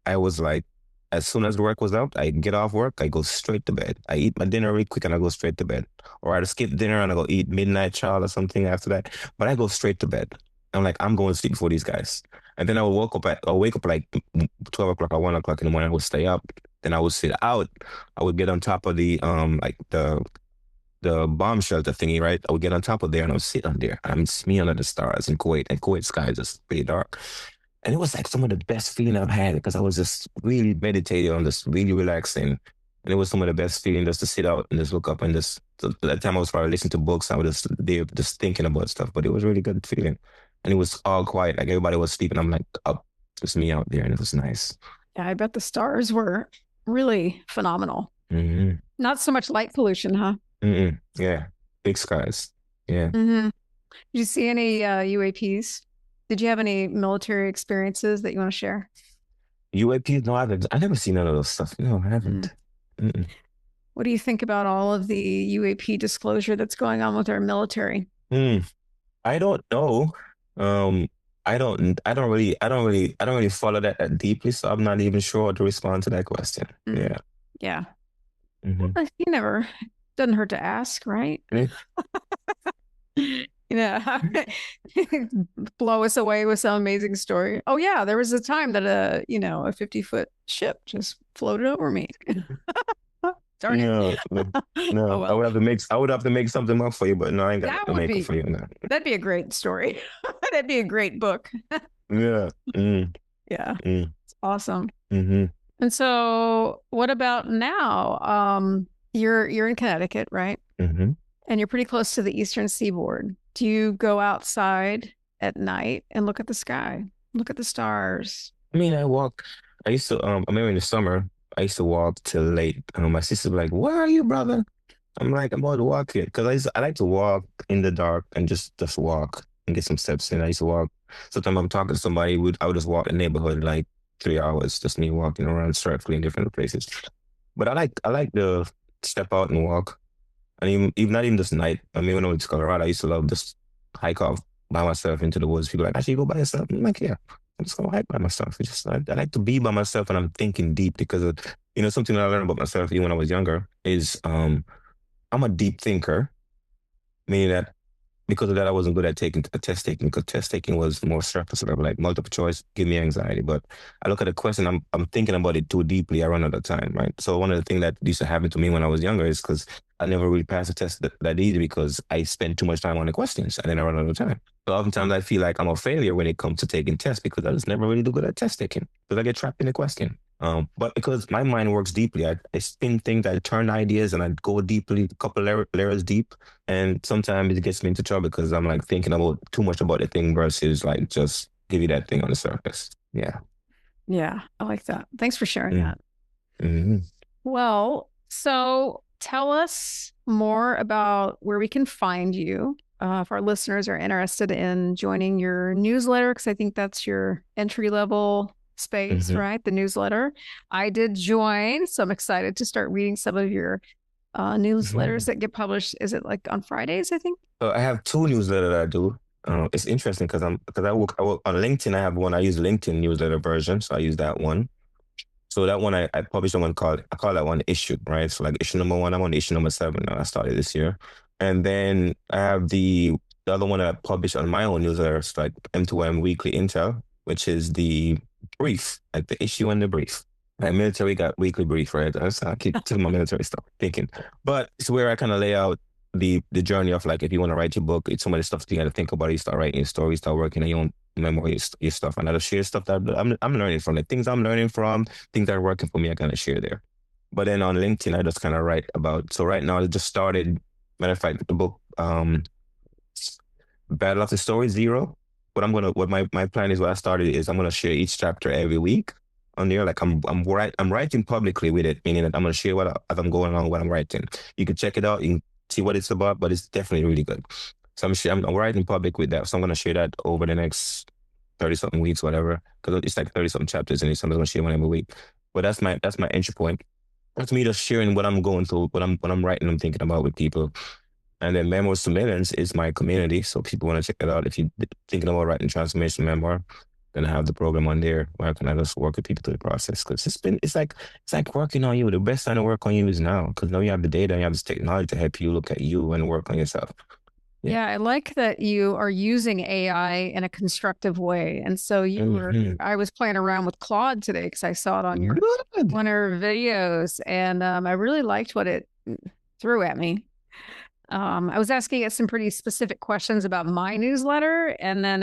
Speaker 8: I was like, as soon as work was out, I get off work, I go straight to bed. I eat my dinner really quick and I go straight to bed. Or I skip dinner and I go eat midnight chow or something after that. But I go straight to bed. I'm like, I'm going to sleep before these guys. And then I'll wake up like 12 o'clock or 1 o'clock in the morning. I would stay up. Then I would sit out. I would get on top of the bomb shelter thingy, right? I would get on top of there and I would sit on there. I'm just me under the stars in Kuwait. And Kuwait sky is just pretty dark. And it was like some of the best feeling I've had because I was just really meditating on this, really relaxing. And it was some of the best feeling just to sit out and just look up and just, at that time I was probably listening to books. I was just there just thinking about stuff, but it was really good feeling. And it was all quiet. Like everybody was sleeping. I'm like up, just me out there. And it was nice.
Speaker 7: Yeah, I bet the stars were really phenomenal. Not so much light pollution, huh?
Speaker 8: Yeah. Big skies. Yeah.
Speaker 7: Did you see any UAPs? Did you have any military experiences that you want to share?
Speaker 8: UAPs? No, I haven't. I never seen none of those stuff. No, I haven't.
Speaker 7: What do you think about all of the UAP disclosure that's going on with our military?
Speaker 8: I don't know. I don't really follow that deeply, so I'm not even sure how to respond to that question. Yeah.
Speaker 7: Yeah. Well, you never, doesn't hurt to ask, right? Blow us away with some amazing story. Oh yeah, there was a time that a 50-foot ship just floated over me. Darn it.
Speaker 8: No,
Speaker 7: Oh, well.
Speaker 8: I would have to make something up for you, but no, I ain't got to make it for you. No.
Speaker 7: That'd be a great story. That'd be a great book.
Speaker 8: Yeah.
Speaker 7: Yeah. It's awesome. And so what about now? You're in Connecticut, right? And you're pretty close to the eastern seaboard. Do you go outside at night and look at the sky, look at the stars?
Speaker 8: I mean, I used to, I remember in the summer, I used to walk till late. My sister would be like, where are you, brother? I'm like, I'm about to walk here. Because I like to walk in the dark and just walk and get some steps in. I used to walk. Sometimes I'm talking to somebody, I would just walk the neighborhood like 3 hours, just me walking around circling in different places. But I like to step out and walk. And even not even just night. I mean, when I went to Colorado, I used to love just hike off by myself into the woods. People are like, actually, you go by yourself? I'm like, yeah, I'm just gonna hike by myself. I like to be by myself and I'm thinking deep because of, something that I learned about myself even when I was younger is I'm a deep thinker, meaning that because of that, I wasn't good at test taking because test taking was more surface level, like multiple choice, give me anxiety. But I look at a question, I'm thinking about it too deeply, I run out of time, right? So one of the things that used to happen to me when I was younger is because I never really passed the test that easy because I spend too much time on the questions and then I run out of time. So oftentimes I feel like I'm a failure when it comes to taking tests because I just never really do good at test taking because I get trapped in the question. But because my mind works deeply, I spin things, I turn ideas, and I go deeply, a couple layers deep. And sometimes it gets me into trouble because I'm like thinking about too much about the thing versus like just give you that thing on the surface. Yeah.
Speaker 7: Yeah, I like that. Thanks for sharing that.
Speaker 8: Mm-hmm.
Speaker 7: Well, so tell us more about where we can find you. If our listeners are interested in joining your newsletter, because I think that's your entry level space, right? The newsletter. I did join, so I'm excited to start reading some of your newsletters that get published. Is it like on Fridays, I think?
Speaker 8: I have 2 newsletters that I do. It's interesting because I work on LinkedIn. I have one. I use LinkedIn newsletter version, so I use that one. So that one I published on one I call that one issue, right? So like issue number 1, I'm on issue number 7 now. I started this year. And then I have the other one that I published on my own newsletter, it's like M2M Weekly Intel, which is the brief, like the issue and the brief. Like military got weekly brief, right? I keep telling my military stuff, thinking. But it's where I kind of lay out the journey of like, if you want to write your book, it's some of the stuff you got to think about. You start writing your story, start working on your own memoir, your stuff. And I just share stuff that I'm learning from, like things I'm learning from, things that are working for me, I kind of share there. But then on LinkedIn, I just kind of write about, so right now I just started, matter of fact, the book, Battle of the Story Zero. What my plan is, what I started is I'm going to share each chapter every week on there. Like I'm writing publicly with it, meaning that I'm going to share as I'm going along what I'm writing. You can check it out. You can see what it's about, but it's definitely really good. So I'm writing public with that. So I'm going to share that over the next 30 something weeks, whatever, because it's like 30 something chapters in it. So I'm going to share one every week. But that's my entry point. That's me just sharing what I'm going through, what I'm writing, I'm thinking about with people. And then Memoirs to Millions is my community. So people want to check it out. If you're thinking about writing transformational memoir, then I have the program on there where I can just work with people through the process. Because it's like working on you. The best time to work on you is now, because now you have the data and you have this technology to help you look at you and work on yourself.
Speaker 7: Yeah, I like that you are using AI in a constructive way. And so I was playing around with Claude today because I saw it on one of your videos, and I really liked what it threw at me. I was asking it some pretty specific questions about my newsletter, and then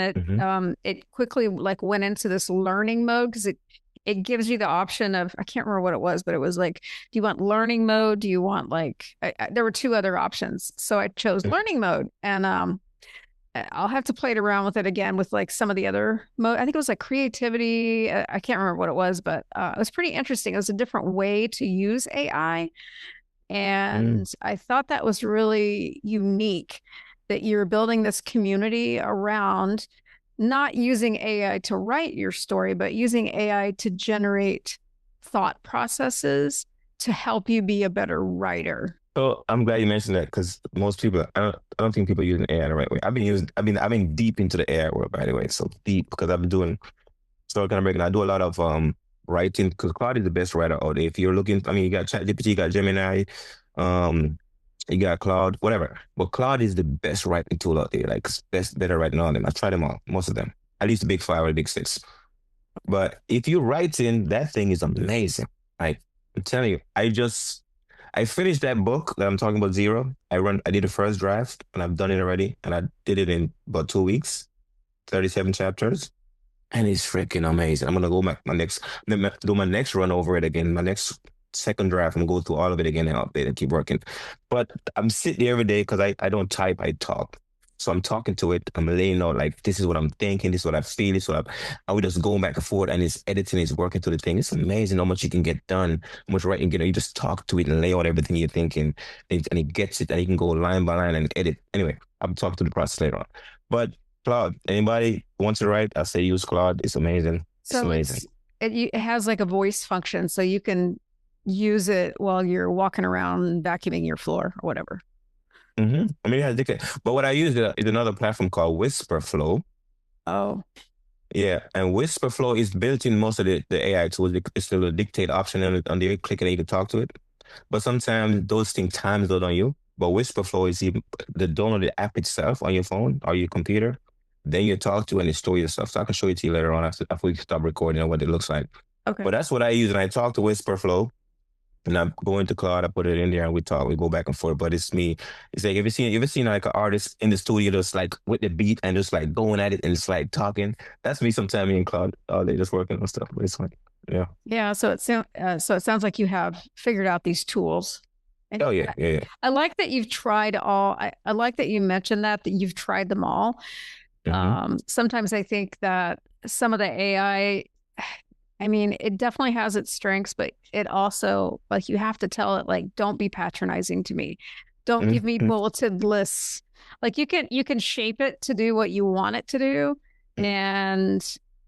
Speaker 7: it quickly like went into this learning mode because it gives you the option of, I can't remember what it was, but it was like, do you want learning mode? Do you want like, there were 2 other options. So I chose learning mode, and I'll have to play it around with it again with like some of the other mode. I think it was like creativity. I can't remember what it was, but it was pretty interesting. It was a different way to use AI. And I thought that was really unique, that you're building this community around not using AI to write your story, but using AI to generate thought processes to help you be a better writer.
Speaker 8: So I'm glad you mentioned that, because most people, I don't think people are using AI the right way. I've been deep into the AI world, by the way, so deep, because I've been doing story kind of breaking. I do a lot of writing, because Claude is the best writer out there. If you're looking, you got ChatGPT, you got Gemini, you got Claude, whatever. But Claude is the best writing tool out there, like better writing all of them. I tried them all, most of them, at least the big 5 or the big 6. But if you're writing, that thing is amazing. Like, I'm telling you, I finished that book that I'm talking about, Zero. I did the first draft, and I've done it already, and I did it in about 2 weeks, 37 chapters. And it's freaking amazing. I'm gonna go back do my next run over it again. My next second draft, I'm gonna go through all of it again and update and keep working. But I'm sitting there every day because I don't type, I talk. So I'm talking to it. I'm laying out like, this is what I'm thinking, this is what I feel, this is what I would just going back and forth, and it's editing, it's working through the thing. It's amazing how much you can get done, how much writing you just talk to it and lay out everything you're thinking, and it gets it, and you can go line by line and edit. Anyway, I'll talk to the process later on. But Claude, anybody wants to write, I say use Claude. It's amazing. It's amazing.
Speaker 7: It has like a voice function, so you can use it while you're walking around vacuuming your floor or whatever.
Speaker 8: I mean, it has dictate. But what I use is another platform called Whisperflow.
Speaker 7: Oh.
Speaker 8: Yeah, and Whisperflow is built in most of the AI tools. It's still a dictate option on there. Click it, you can talk to it. But sometimes those things times load on you. But Whisperflow is even download the app itself on your phone or your computer. Then you talk to and it store your stuff. So I can show it to you later on after we stop recording and what it looks like.
Speaker 7: Okay.
Speaker 8: But that's what I use, and I talk to Whisperflow. And I go into Claude, I put it in there, and we talk. We go back and forth. But it's me. It's like, you ever seen like an artist in the studio just like with the beat and just like going at it and just like talking? That's me sometimes, me and Claude, they just working on stuff. But it's like, yeah.
Speaker 7: Yeah. So it sounds like you have figured out these tools. And
Speaker 8: Oh yeah, yeah, yeah.
Speaker 7: I like that you've tried all. I like that you mentioned that you've tried them all. Sometimes I think that some of the AI, I mean, it definitely has its strengths, but it also, like, you have to tell it, like, don't be patronizing to me. Don't give me bulleted lists. Like, you can shape it to do what you want it to do. And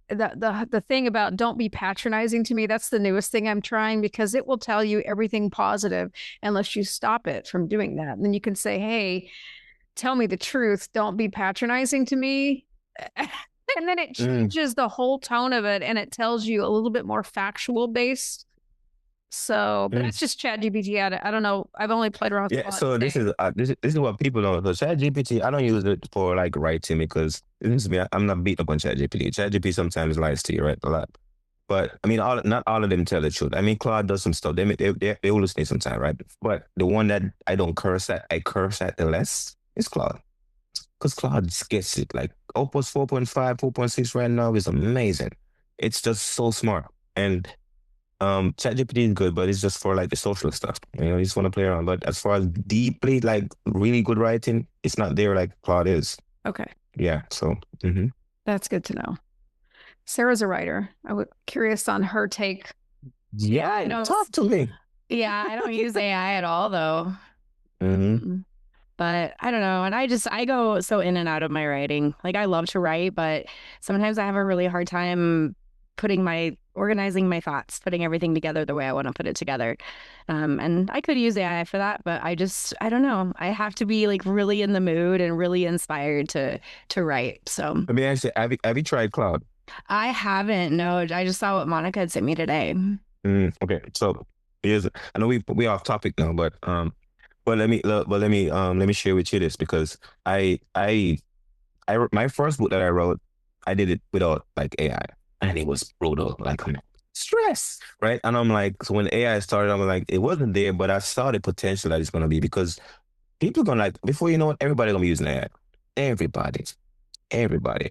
Speaker 7: the thing about don't be patronizing to me, that's the newest thing I'm trying, because it will tell you everything positive unless you stop it from doing that. And then you can say, hey, tell me the truth. Don't be patronizing to me. And then it changes the whole tone of it, and it tells you a little bit more factual based. So, but that's just ChatGPT. I don't know. I've only played around with
Speaker 8: Yeah, so this is what people don't know. So ChatGPT, I don't use it for like writing because this is me. I'm not beating up on ChatGPT. ChatGPT sometimes lies to you, right? A lot. But I mean, not all of them tell the truth. I mean, Claude does some stuff. They hallucinate sometimes, right? But the one that I don't curse at, I curse at the less is Claude. Because Claude just gets it. Like Opus 4.5, 4.6 right now is amazing. It's just so smart. And ChatGPT is good, but it's just for like the social stuff. You just want to play around. But as far as deeply, like really good writing, it's not there like Claude is.
Speaker 7: Okay.
Speaker 8: Yeah. So
Speaker 7: that's good to know. Sara's a writer. I was curious on her take.
Speaker 8: Yeah, talk to me.
Speaker 9: Yeah, I don't use AI at all though. But I don't know. And I go so in and out of my writing. Like, I love to write, but sometimes I have a really hard time organizing my thoughts, putting everything together the way I want to put it together. And I could use AI for that, but I don't know. I have to be like really in the mood and really inspired to write. So
Speaker 8: let me ask you, have you tried Claude?
Speaker 9: I haven't. No, I just saw what Monica had sent me today.
Speaker 8: Okay. So I know we off topic now, but let me share with you this, because I my first book that I wrote, I did it without like AI, and it was brutal, like stress, right? And I'm like, so when AI started, I'm like, it wasn't there, but I saw the potential that it's gonna be, because people are gonna, like, before you know it, everybody's gonna be using AI. Everybody.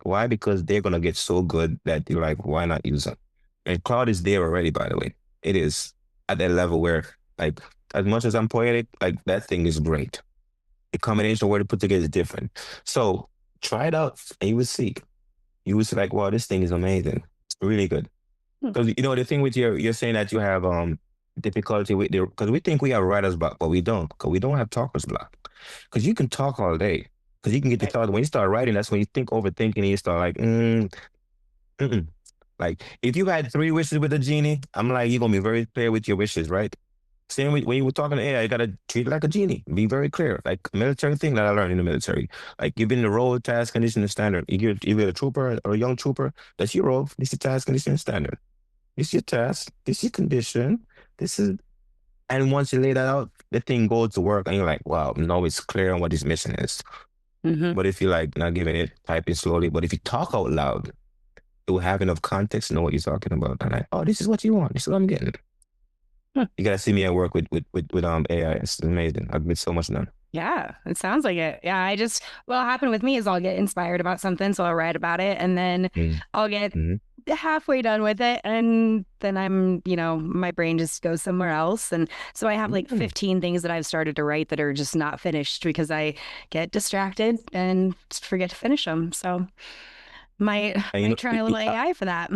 Speaker 8: Why? Because they're gonna get so good that you're like, why not use them? And Claude is there already, by the way. It is at that level where, like, as much as I'm poetic, like, that thing is great. The combination of what it put together is different. So try it out and you will see. You will see like, wow, this thing is amazing. It's really good. Because the thing with you're saying that you have difficulty with because we think we have writer's block, but we don't. Because we don't have talker's block. Because you can talk all day. Because you can get the thought. When you start writing, that's when you think overthinking and you start like, Like, if you had 3 wishes with a genie, I'm like, you're going to be very clear with your wishes, right? Same when you were talking to AI, you got to treat it like a genie. Be very clear. Like a military thing that I learned in the military. Like, you've been the role, task, condition, and standard. You get a trooper or a young trooper, that's your role. This is your task, condition, and standard. This is your task. This is your condition. And once you lay that out, the thing goes to work and you're like, wow, now it's clear on what his mission is. But if you like not giving it, typing slowly, but if you talk out loud, it will have enough context to know what you're talking about. And like, oh, this is what you want. This is what I'm getting. You gotta see me at work with AI. It's amazing. I've been so much done.
Speaker 9: Yeah, it sounds like it. Yeah, what happened with me is I'll get inspired about something, so I'll write about it, and then I'll get halfway done with it, and then my brain just goes somewhere else. And so I have like 15 things that I've started to write that are just not finished because I get distracted and forget to finish them. So might try a little AI for that.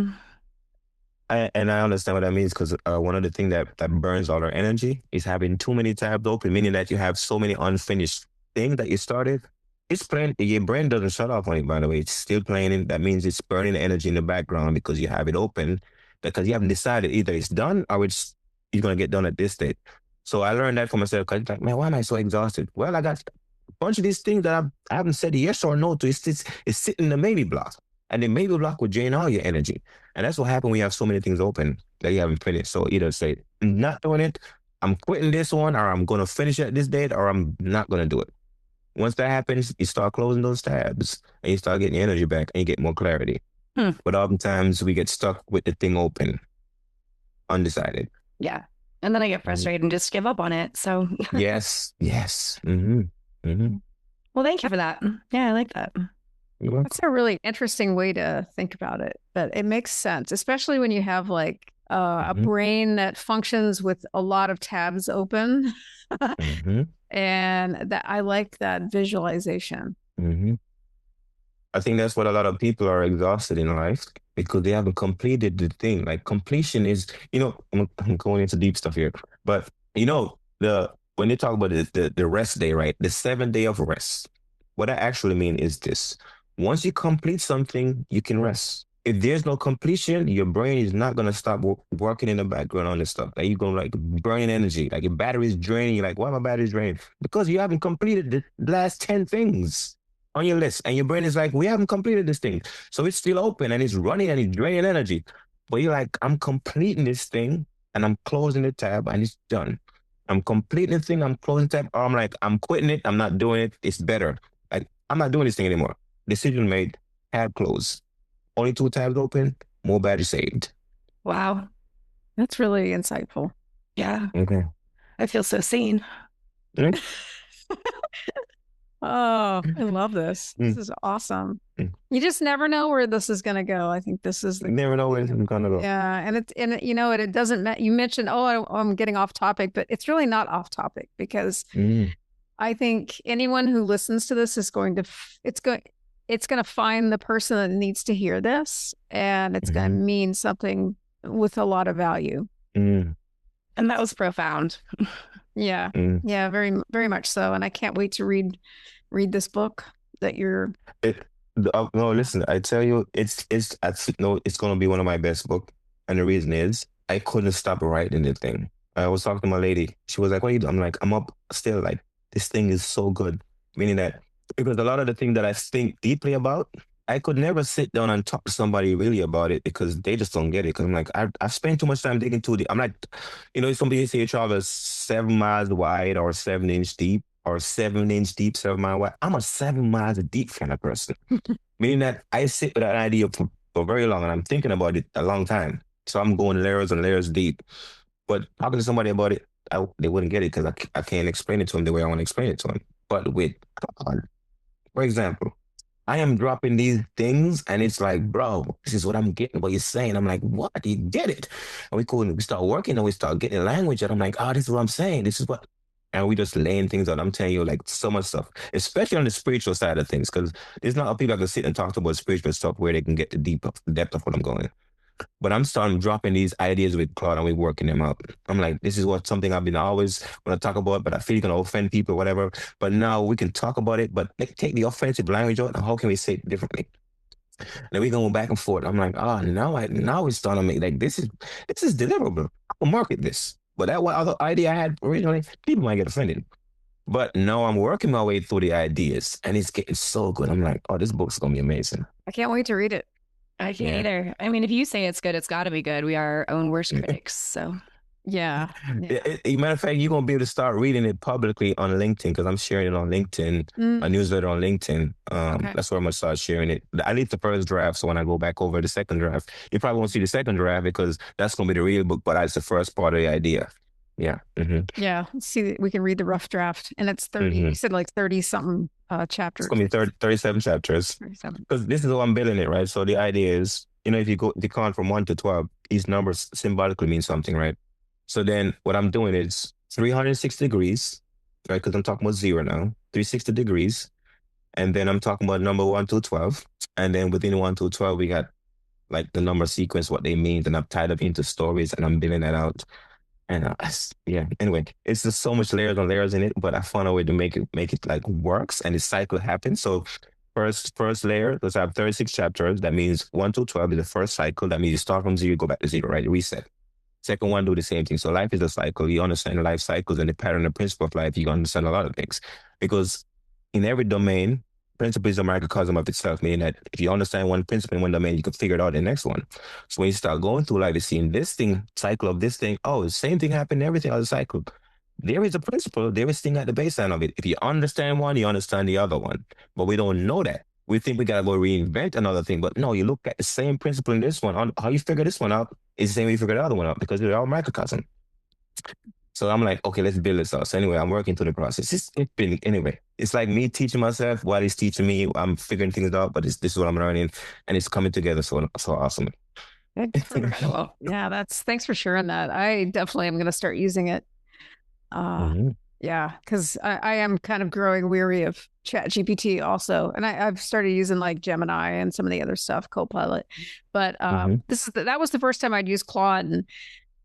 Speaker 8: I understand what that means, because one of the things that burns all our energy is having too many tabs open, meaning that you have so many unfinished things that you started. It's playing. Your brain doesn't shut off on it, by the way. It's still playing. That means it's burning the energy in the background because you have it open, because you haven't decided either it's done or it's going to get done at this date. So I learned that for myself, because like, man, why am I so exhausted? Well, I got a bunch of these things that I haven't said yes or no to. It's sitting in the maybe block. And the maybe block will drain all your energy. And that's what happens when you have so many things open that you haven't finished. So either say, I'm not doing it, I'm quitting this one, or I'm going to finish at this date, or I'm not going to do it. Once that happens, you start closing those tabs and you start getting your energy back and you get more clarity. But oftentimes we get stuck with the thing open, undecided.
Speaker 9: Yeah. And then I get
Speaker 8: Mhm.
Speaker 9: frustrated and just give up on it. So,
Speaker 8: Yes.
Speaker 9: well, thank you for that. Yeah, I like that.
Speaker 8: You're welcome.
Speaker 7: That's a really interesting way to think about it, but it makes sense, especially when you have like a
Speaker 8: Mhm.
Speaker 7: brain that functions with a lot of tabs open.
Speaker 8: Mhm.
Speaker 7: And that I like that visualization.
Speaker 8: Mhm. I think that's what a lot of people are exhausted in life because they haven't completed the thing. Like completion is, I'm going into deep stuff here, but the when they talk about the rest day, right? The 7th day of rest. What I actually mean is this: once you complete something, you can rest. If there's no completion, your brain is not gonna stop working in the background on this stuff. Like you're gonna like burning energy. Like your battery is draining. You're like, why my battery's draining? Because you haven't completed the last 10 things on your list. And your brain is like, we haven't completed this thing. So it's still open and it's running and it's draining energy. But you're like, I'm completing this thing and I'm closing the tab and it's done. I'm completing the thing, I'm closing the tab, or I'm like, I'm quitting it, I'm not doing it, it's better. Like, I'm not doing this thing anymore. Decision made, tab closed. Only 2 tabs open, more battery saved.
Speaker 9: Wow.
Speaker 7: That's really insightful.
Speaker 9: Yeah.
Speaker 8: Okay.
Speaker 9: I feel so seen.
Speaker 8: Mm.
Speaker 7: Oh, I love this. This is awesome. You just never know where this is going to go. I think this is
Speaker 8: You never know where it's gonna go.
Speaker 7: yeah, and it doesn't you mentioned, I'm getting off topic, but it's really not off topic because I think anyone who listens to this is going to it's going to find the person that needs to hear this, and it's going to mean something with a lot of value.
Speaker 9: And that was profound.
Speaker 7: Yeah. Yeah, very, very much so. And I can't wait to read this book that you're.
Speaker 8: No, listen, I tell you, it's gonna be one of my best books. And the reason is I couldn't stop writing the thing. I was talking to my lady. She was like, what are you doing? I'm like, I'm up still. Like, this thing is so good. Meaning that because a lot of the things that I think deeply about, I could never sit down and talk to somebody really about it because they just don't get it. Because I'm like, I've spent too much time digging too deep. I'm like, somebody say you travel 7 miles wide or 7 inch deep or 7 inch deep, 7 mile wide. I'm a 7 miles deep kind of person. Meaning that I sit with an idea for very long and I'm thinking about it a long time. So I'm going layers and layers deep. But talking to somebody about it, they wouldn't get it because I can't explain it to them the way I want to explain it to them. But with God, for example, I am dropping these things and it's like, bro, this is what I'm getting, what you're saying. I'm like, what? You get it? And we start working and we start getting language and I'm like, oh, this is what I'm saying. This is what, and we just laying things out. I'm telling you, like so much stuff, especially on the spiritual side of things, because there's not a lot of people that can sit and talk about spiritual stuff where they can get the depth of what I'm going. But I'm starting dropping these ideas with Claude and we're working them out. I'm like, this is something I've been always want to talk about, but I feel it's going to offend people or whatever. But now we can talk about it, but take the offensive language out and how can we say it differently? And then we go back and forth. I'm like, now it's starting to make like this is deliverable. I can market this. But that other idea I had originally, people might get offended. But now I'm working my way through the ideas and it's getting so good. I'm like, oh, this book's gonna be amazing.
Speaker 7: I can't wait to read it.
Speaker 9: I can't either. I mean, if you say it's good, it's got to be good. We are our own worst critics. So,
Speaker 7: yeah.
Speaker 8: Matter of fact, you're going to be able to start reading it publicly on LinkedIn because I'm sharing it on LinkedIn, a newsletter on LinkedIn. That's where I'm going to start sharing it. I leave the first draft. So when I go back over the second draft, you probably won't see the second draft because that's going to be the real book, but that's the first part of the idea. Yeah.
Speaker 7: Yeah. See, we can read the rough draft and it's 30, you said like 30 something chapters.
Speaker 8: It's going to be 37 chapters. 37. Because this is how I'm building it, right? So the idea is, if you count from 1 to 12, each number symbolically means something, right? So then what I'm doing is 360 degrees, right? Because I'm talking about 0 now, 360 degrees. And then I'm talking about number 1 to 12. And then within 1 to 12, we got like the number sequence, what they mean. And I've tied up into stories and I'm building that out. And anyway, it's just so much layers and layers in it, but I found a way to make it like works and the cycle happens. So first layer, because I have 36 chapters, that means 1 to 12 is the first cycle. That means you start from 0, you go back to 0, right? Reset. Second one, do the same thing. So life is a cycle. You understand life cycles and the pattern and principle of life, you understand a lot of things. Because in every domain, principle is a microcosm of itself, meaning that if you understand one principle in one domain, you can figure it out in the next one. So when you start going through life, you're seeing this thing, cycle of this thing. Oh, the same thing happened in everything other cycle. There is a principle, there is thing at the baseline of it. If you understand one, you understand the other one. But we don't know that. We think we got to go reinvent another thing. But no, you look at the same principle in this one. How you figure this one out is the same way you figure the other one out because they're all microcosm. So I'm like, okay, let's build this out. So anyway, I'm working through the process. It's been anyway. It's like me teaching myself while he's teaching me. I'm figuring things out, but this is what I'm learning, and it's coming together so awesome.
Speaker 7: Incredible. Yeah, thanks for sharing that. I definitely am going to start using it.
Speaker 8: Mhm.
Speaker 7: Yeah, because I am kind of growing weary of Chat GPT also, and I've started using like Gemini and some of the other stuff, Copilot. But
Speaker 8: Mhm.
Speaker 7: that was the first time I'd used Claude,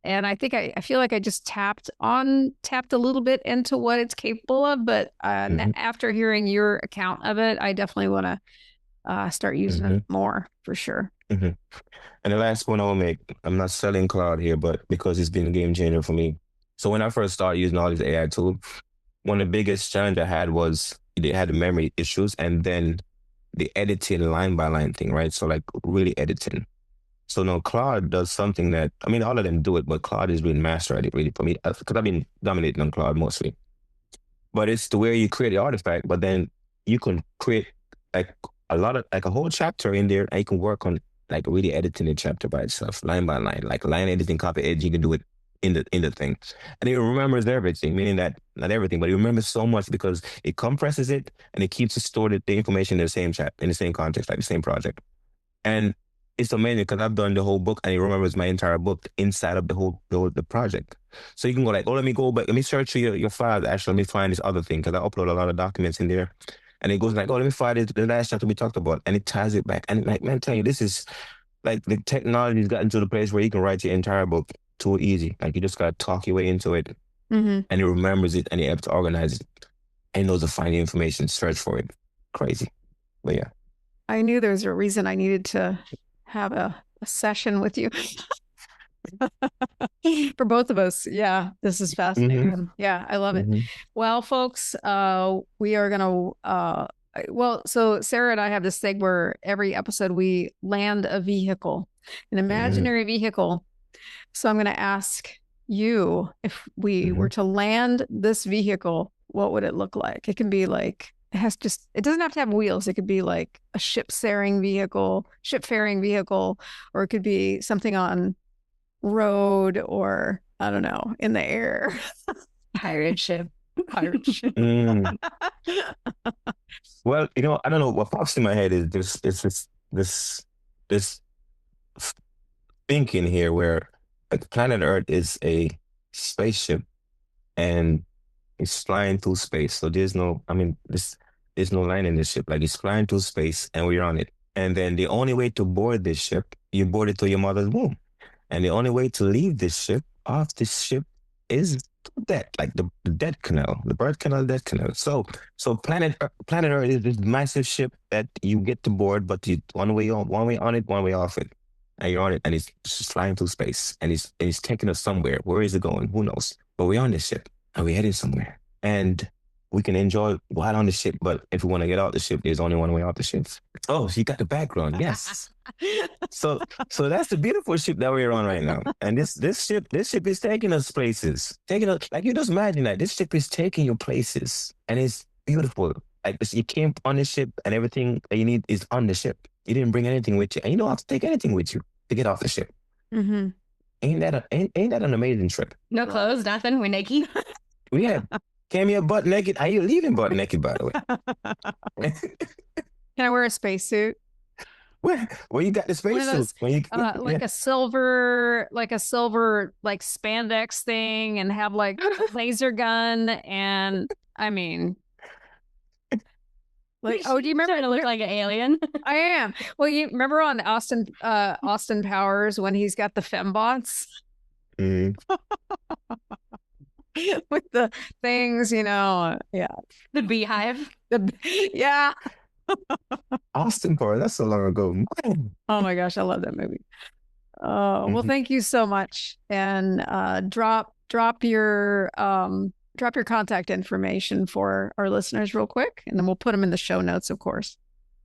Speaker 7: and I think I feel like I just tapped a little bit into what it's capable of. But
Speaker 8: Mhm.
Speaker 7: after hearing your account of it, I definitely want to start using it more for sure.
Speaker 8: Mhm. And the last one I will make, I'm not selling Claude here, but because it's been a game changer for me. So when I first started using all these AI tools, one of the biggest challenge I had was they had the memory issues and then the editing line by line thing, right? So like really editing. So now Claude does something that, I mean, all of them do it, but Claude is really master at it really for me, because I've been dominating on Claude mostly. But it's the way you create the artifact, but then you can create like like a whole chapter in there, and you can work on like really editing the chapter by itself, line by line, like line editing, copy edit. You can do it in the thing, and it remembers everything. Meaning that not everything, but it remembers so much because it compresses it and it keeps it stored the information in the same chat, in the same context, like the same project. And it's amazing because I've done the whole book and it remembers my entire book inside of the project. So you can go like, oh, let me go back, let me search your files. Actually, let me find this other thing because I upload a lot of documents in there. And it goes like, oh, let me find this, the last chapter we talked about. And it ties it back. And like, man, I tell you, this is like the technology has gotten to the place where you can write your entire book too easy. Like you just got to talk your way into it. And it remembers it and you're able to organize it. And knows to find the information, search for it. Crazy. But yeah.
Speaker 7: I knew there was a reason I needed to have a session with you for both of us. Yeah, this is fascinating. Yeah, I love it. Well, folks, we are going to, so Sara and I have this thing where every episode we land a vehicle, an imaginary vehicle. So I'm going to ask you, if we were to land this vehicle, what would it look like? It can be like, it doesn't have to have wheels. It could be like a ship-faring vehicle, or it could be something on road, or I don't know, in the air.
Speaker 9: Pirate ship.
Speaker 8: Well, I don't know what pops in my head is this thinking here where like planet Earth is a spaceship and it's flying through space. So there's no line in this ship. Like it's flying through space and we're on it. And then the only way to board this ship, you board it to your mother's womb. And the only way to leave this ship off this ship is that, like the death canal, the birth canal, death canal. So planet Earth is this massive ship that you get to board, but you one way on it, one way off it. And you're on it and it's just flying through space and it's taking us somewhere. Where is it going? Who knows? But we're on this ship and we're heading somewhere. And we can enjoy while on the ship, but if we want to get out the ship, there's only one way out the ship. Oh, she got the background. Yes. So that's the beautiful ship that we're on right now. And this ship is taking us places. Like you just imagine that this ship is taking you places and it's beautiful. Like you came on the ship and everything that you need is on the ship. You didn't bring anything with you and you don't have to take anything with you to get off the ship.
Speaker 7: Mm-hmm.
Speaker 8: Ain't that an amazing trip?
Speaker 9: No clothes, nothing. We're naked.
Speaker 8: We had came here butt naked. Are you leaving butt naked, by the way?
Speaker 7: Can I wear a spacesuit?
Speaker 8: Where you got the spacesuit?
Speaker 7: Like a silver like spandex thing, and have like a laser gun, and I mean, like, oh, do you remember?
Speaker 9: To look like an alien.
Speaker 7: I am. Well, you remember on Austin Powers when he's got the fembots? With the things, yeah.
Speaker 9: The beehive.
Speaker 7: Yeah.
Speaker 8: Austin Powers, that's so long ago.
Speaker 7: Oh my gosh, I love that movie. Well, thank you so much. And drop your contact information for our listeners real quick, and then we'll put them in the show notes, of course.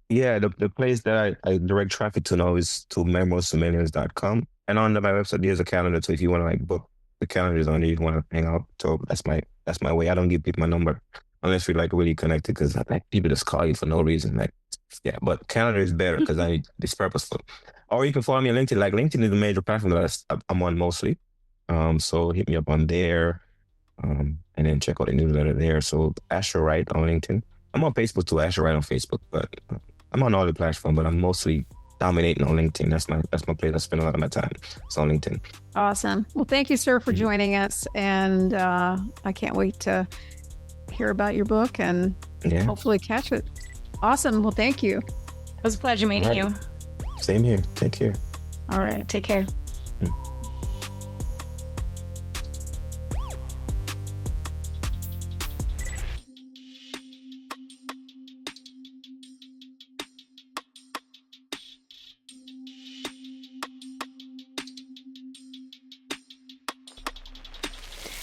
Speaker 8: Yeah, the place that I direct traffic to now is to memoirs2millions.com. And on my website there's a calendar, so if you want to like book the calendars on there, you want to hang out. So that's my way. I don't give people my number unless we're like really connected, because I like people just call you for no reason. Like, yeah, but calendar is better because it's purposeful. Or you can follow me on LinkedIn. Like LinkedIn is the major platform that I'm on mostly. So hit me up on there. And then check out the newsletter there. So Asher Wright on LinkedIn. I'm on Facebook too, Asher Wright on Facebook, but I'm on all the platforms, but I'm mostly dominating on LinkedIn. That's my place. I spend a lot of my time. It's on LinkedIn.
Speaker 7: Awesome. Well, thank you, sir, for joining us. And I can't wait to hear about your book and hopefully catch it. Awesome. Well, thank you.
Speaker 9: It was a pleasure meeting you.
Speaker 8: Same here. Take care.
Speaker 7: All right. Take care.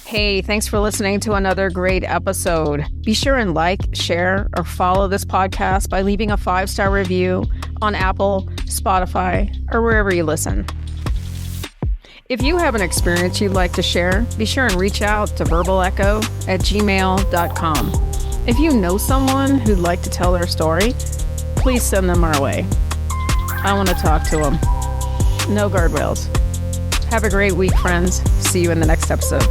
Speaker 7: Hey, thanks for listening to another great episode. Be sure and like, share, or follow this podcast by leaving a 5-star review on Apple, Spotify, or wherever you listen. If you have an experience you'd like to share, be sure and reach out to verbalecho@gmail.com. If you know someone who'd like to tell their story, please send them our way. I want to talk to them. No guardrails. Have a great week, friends. See you in the next episode.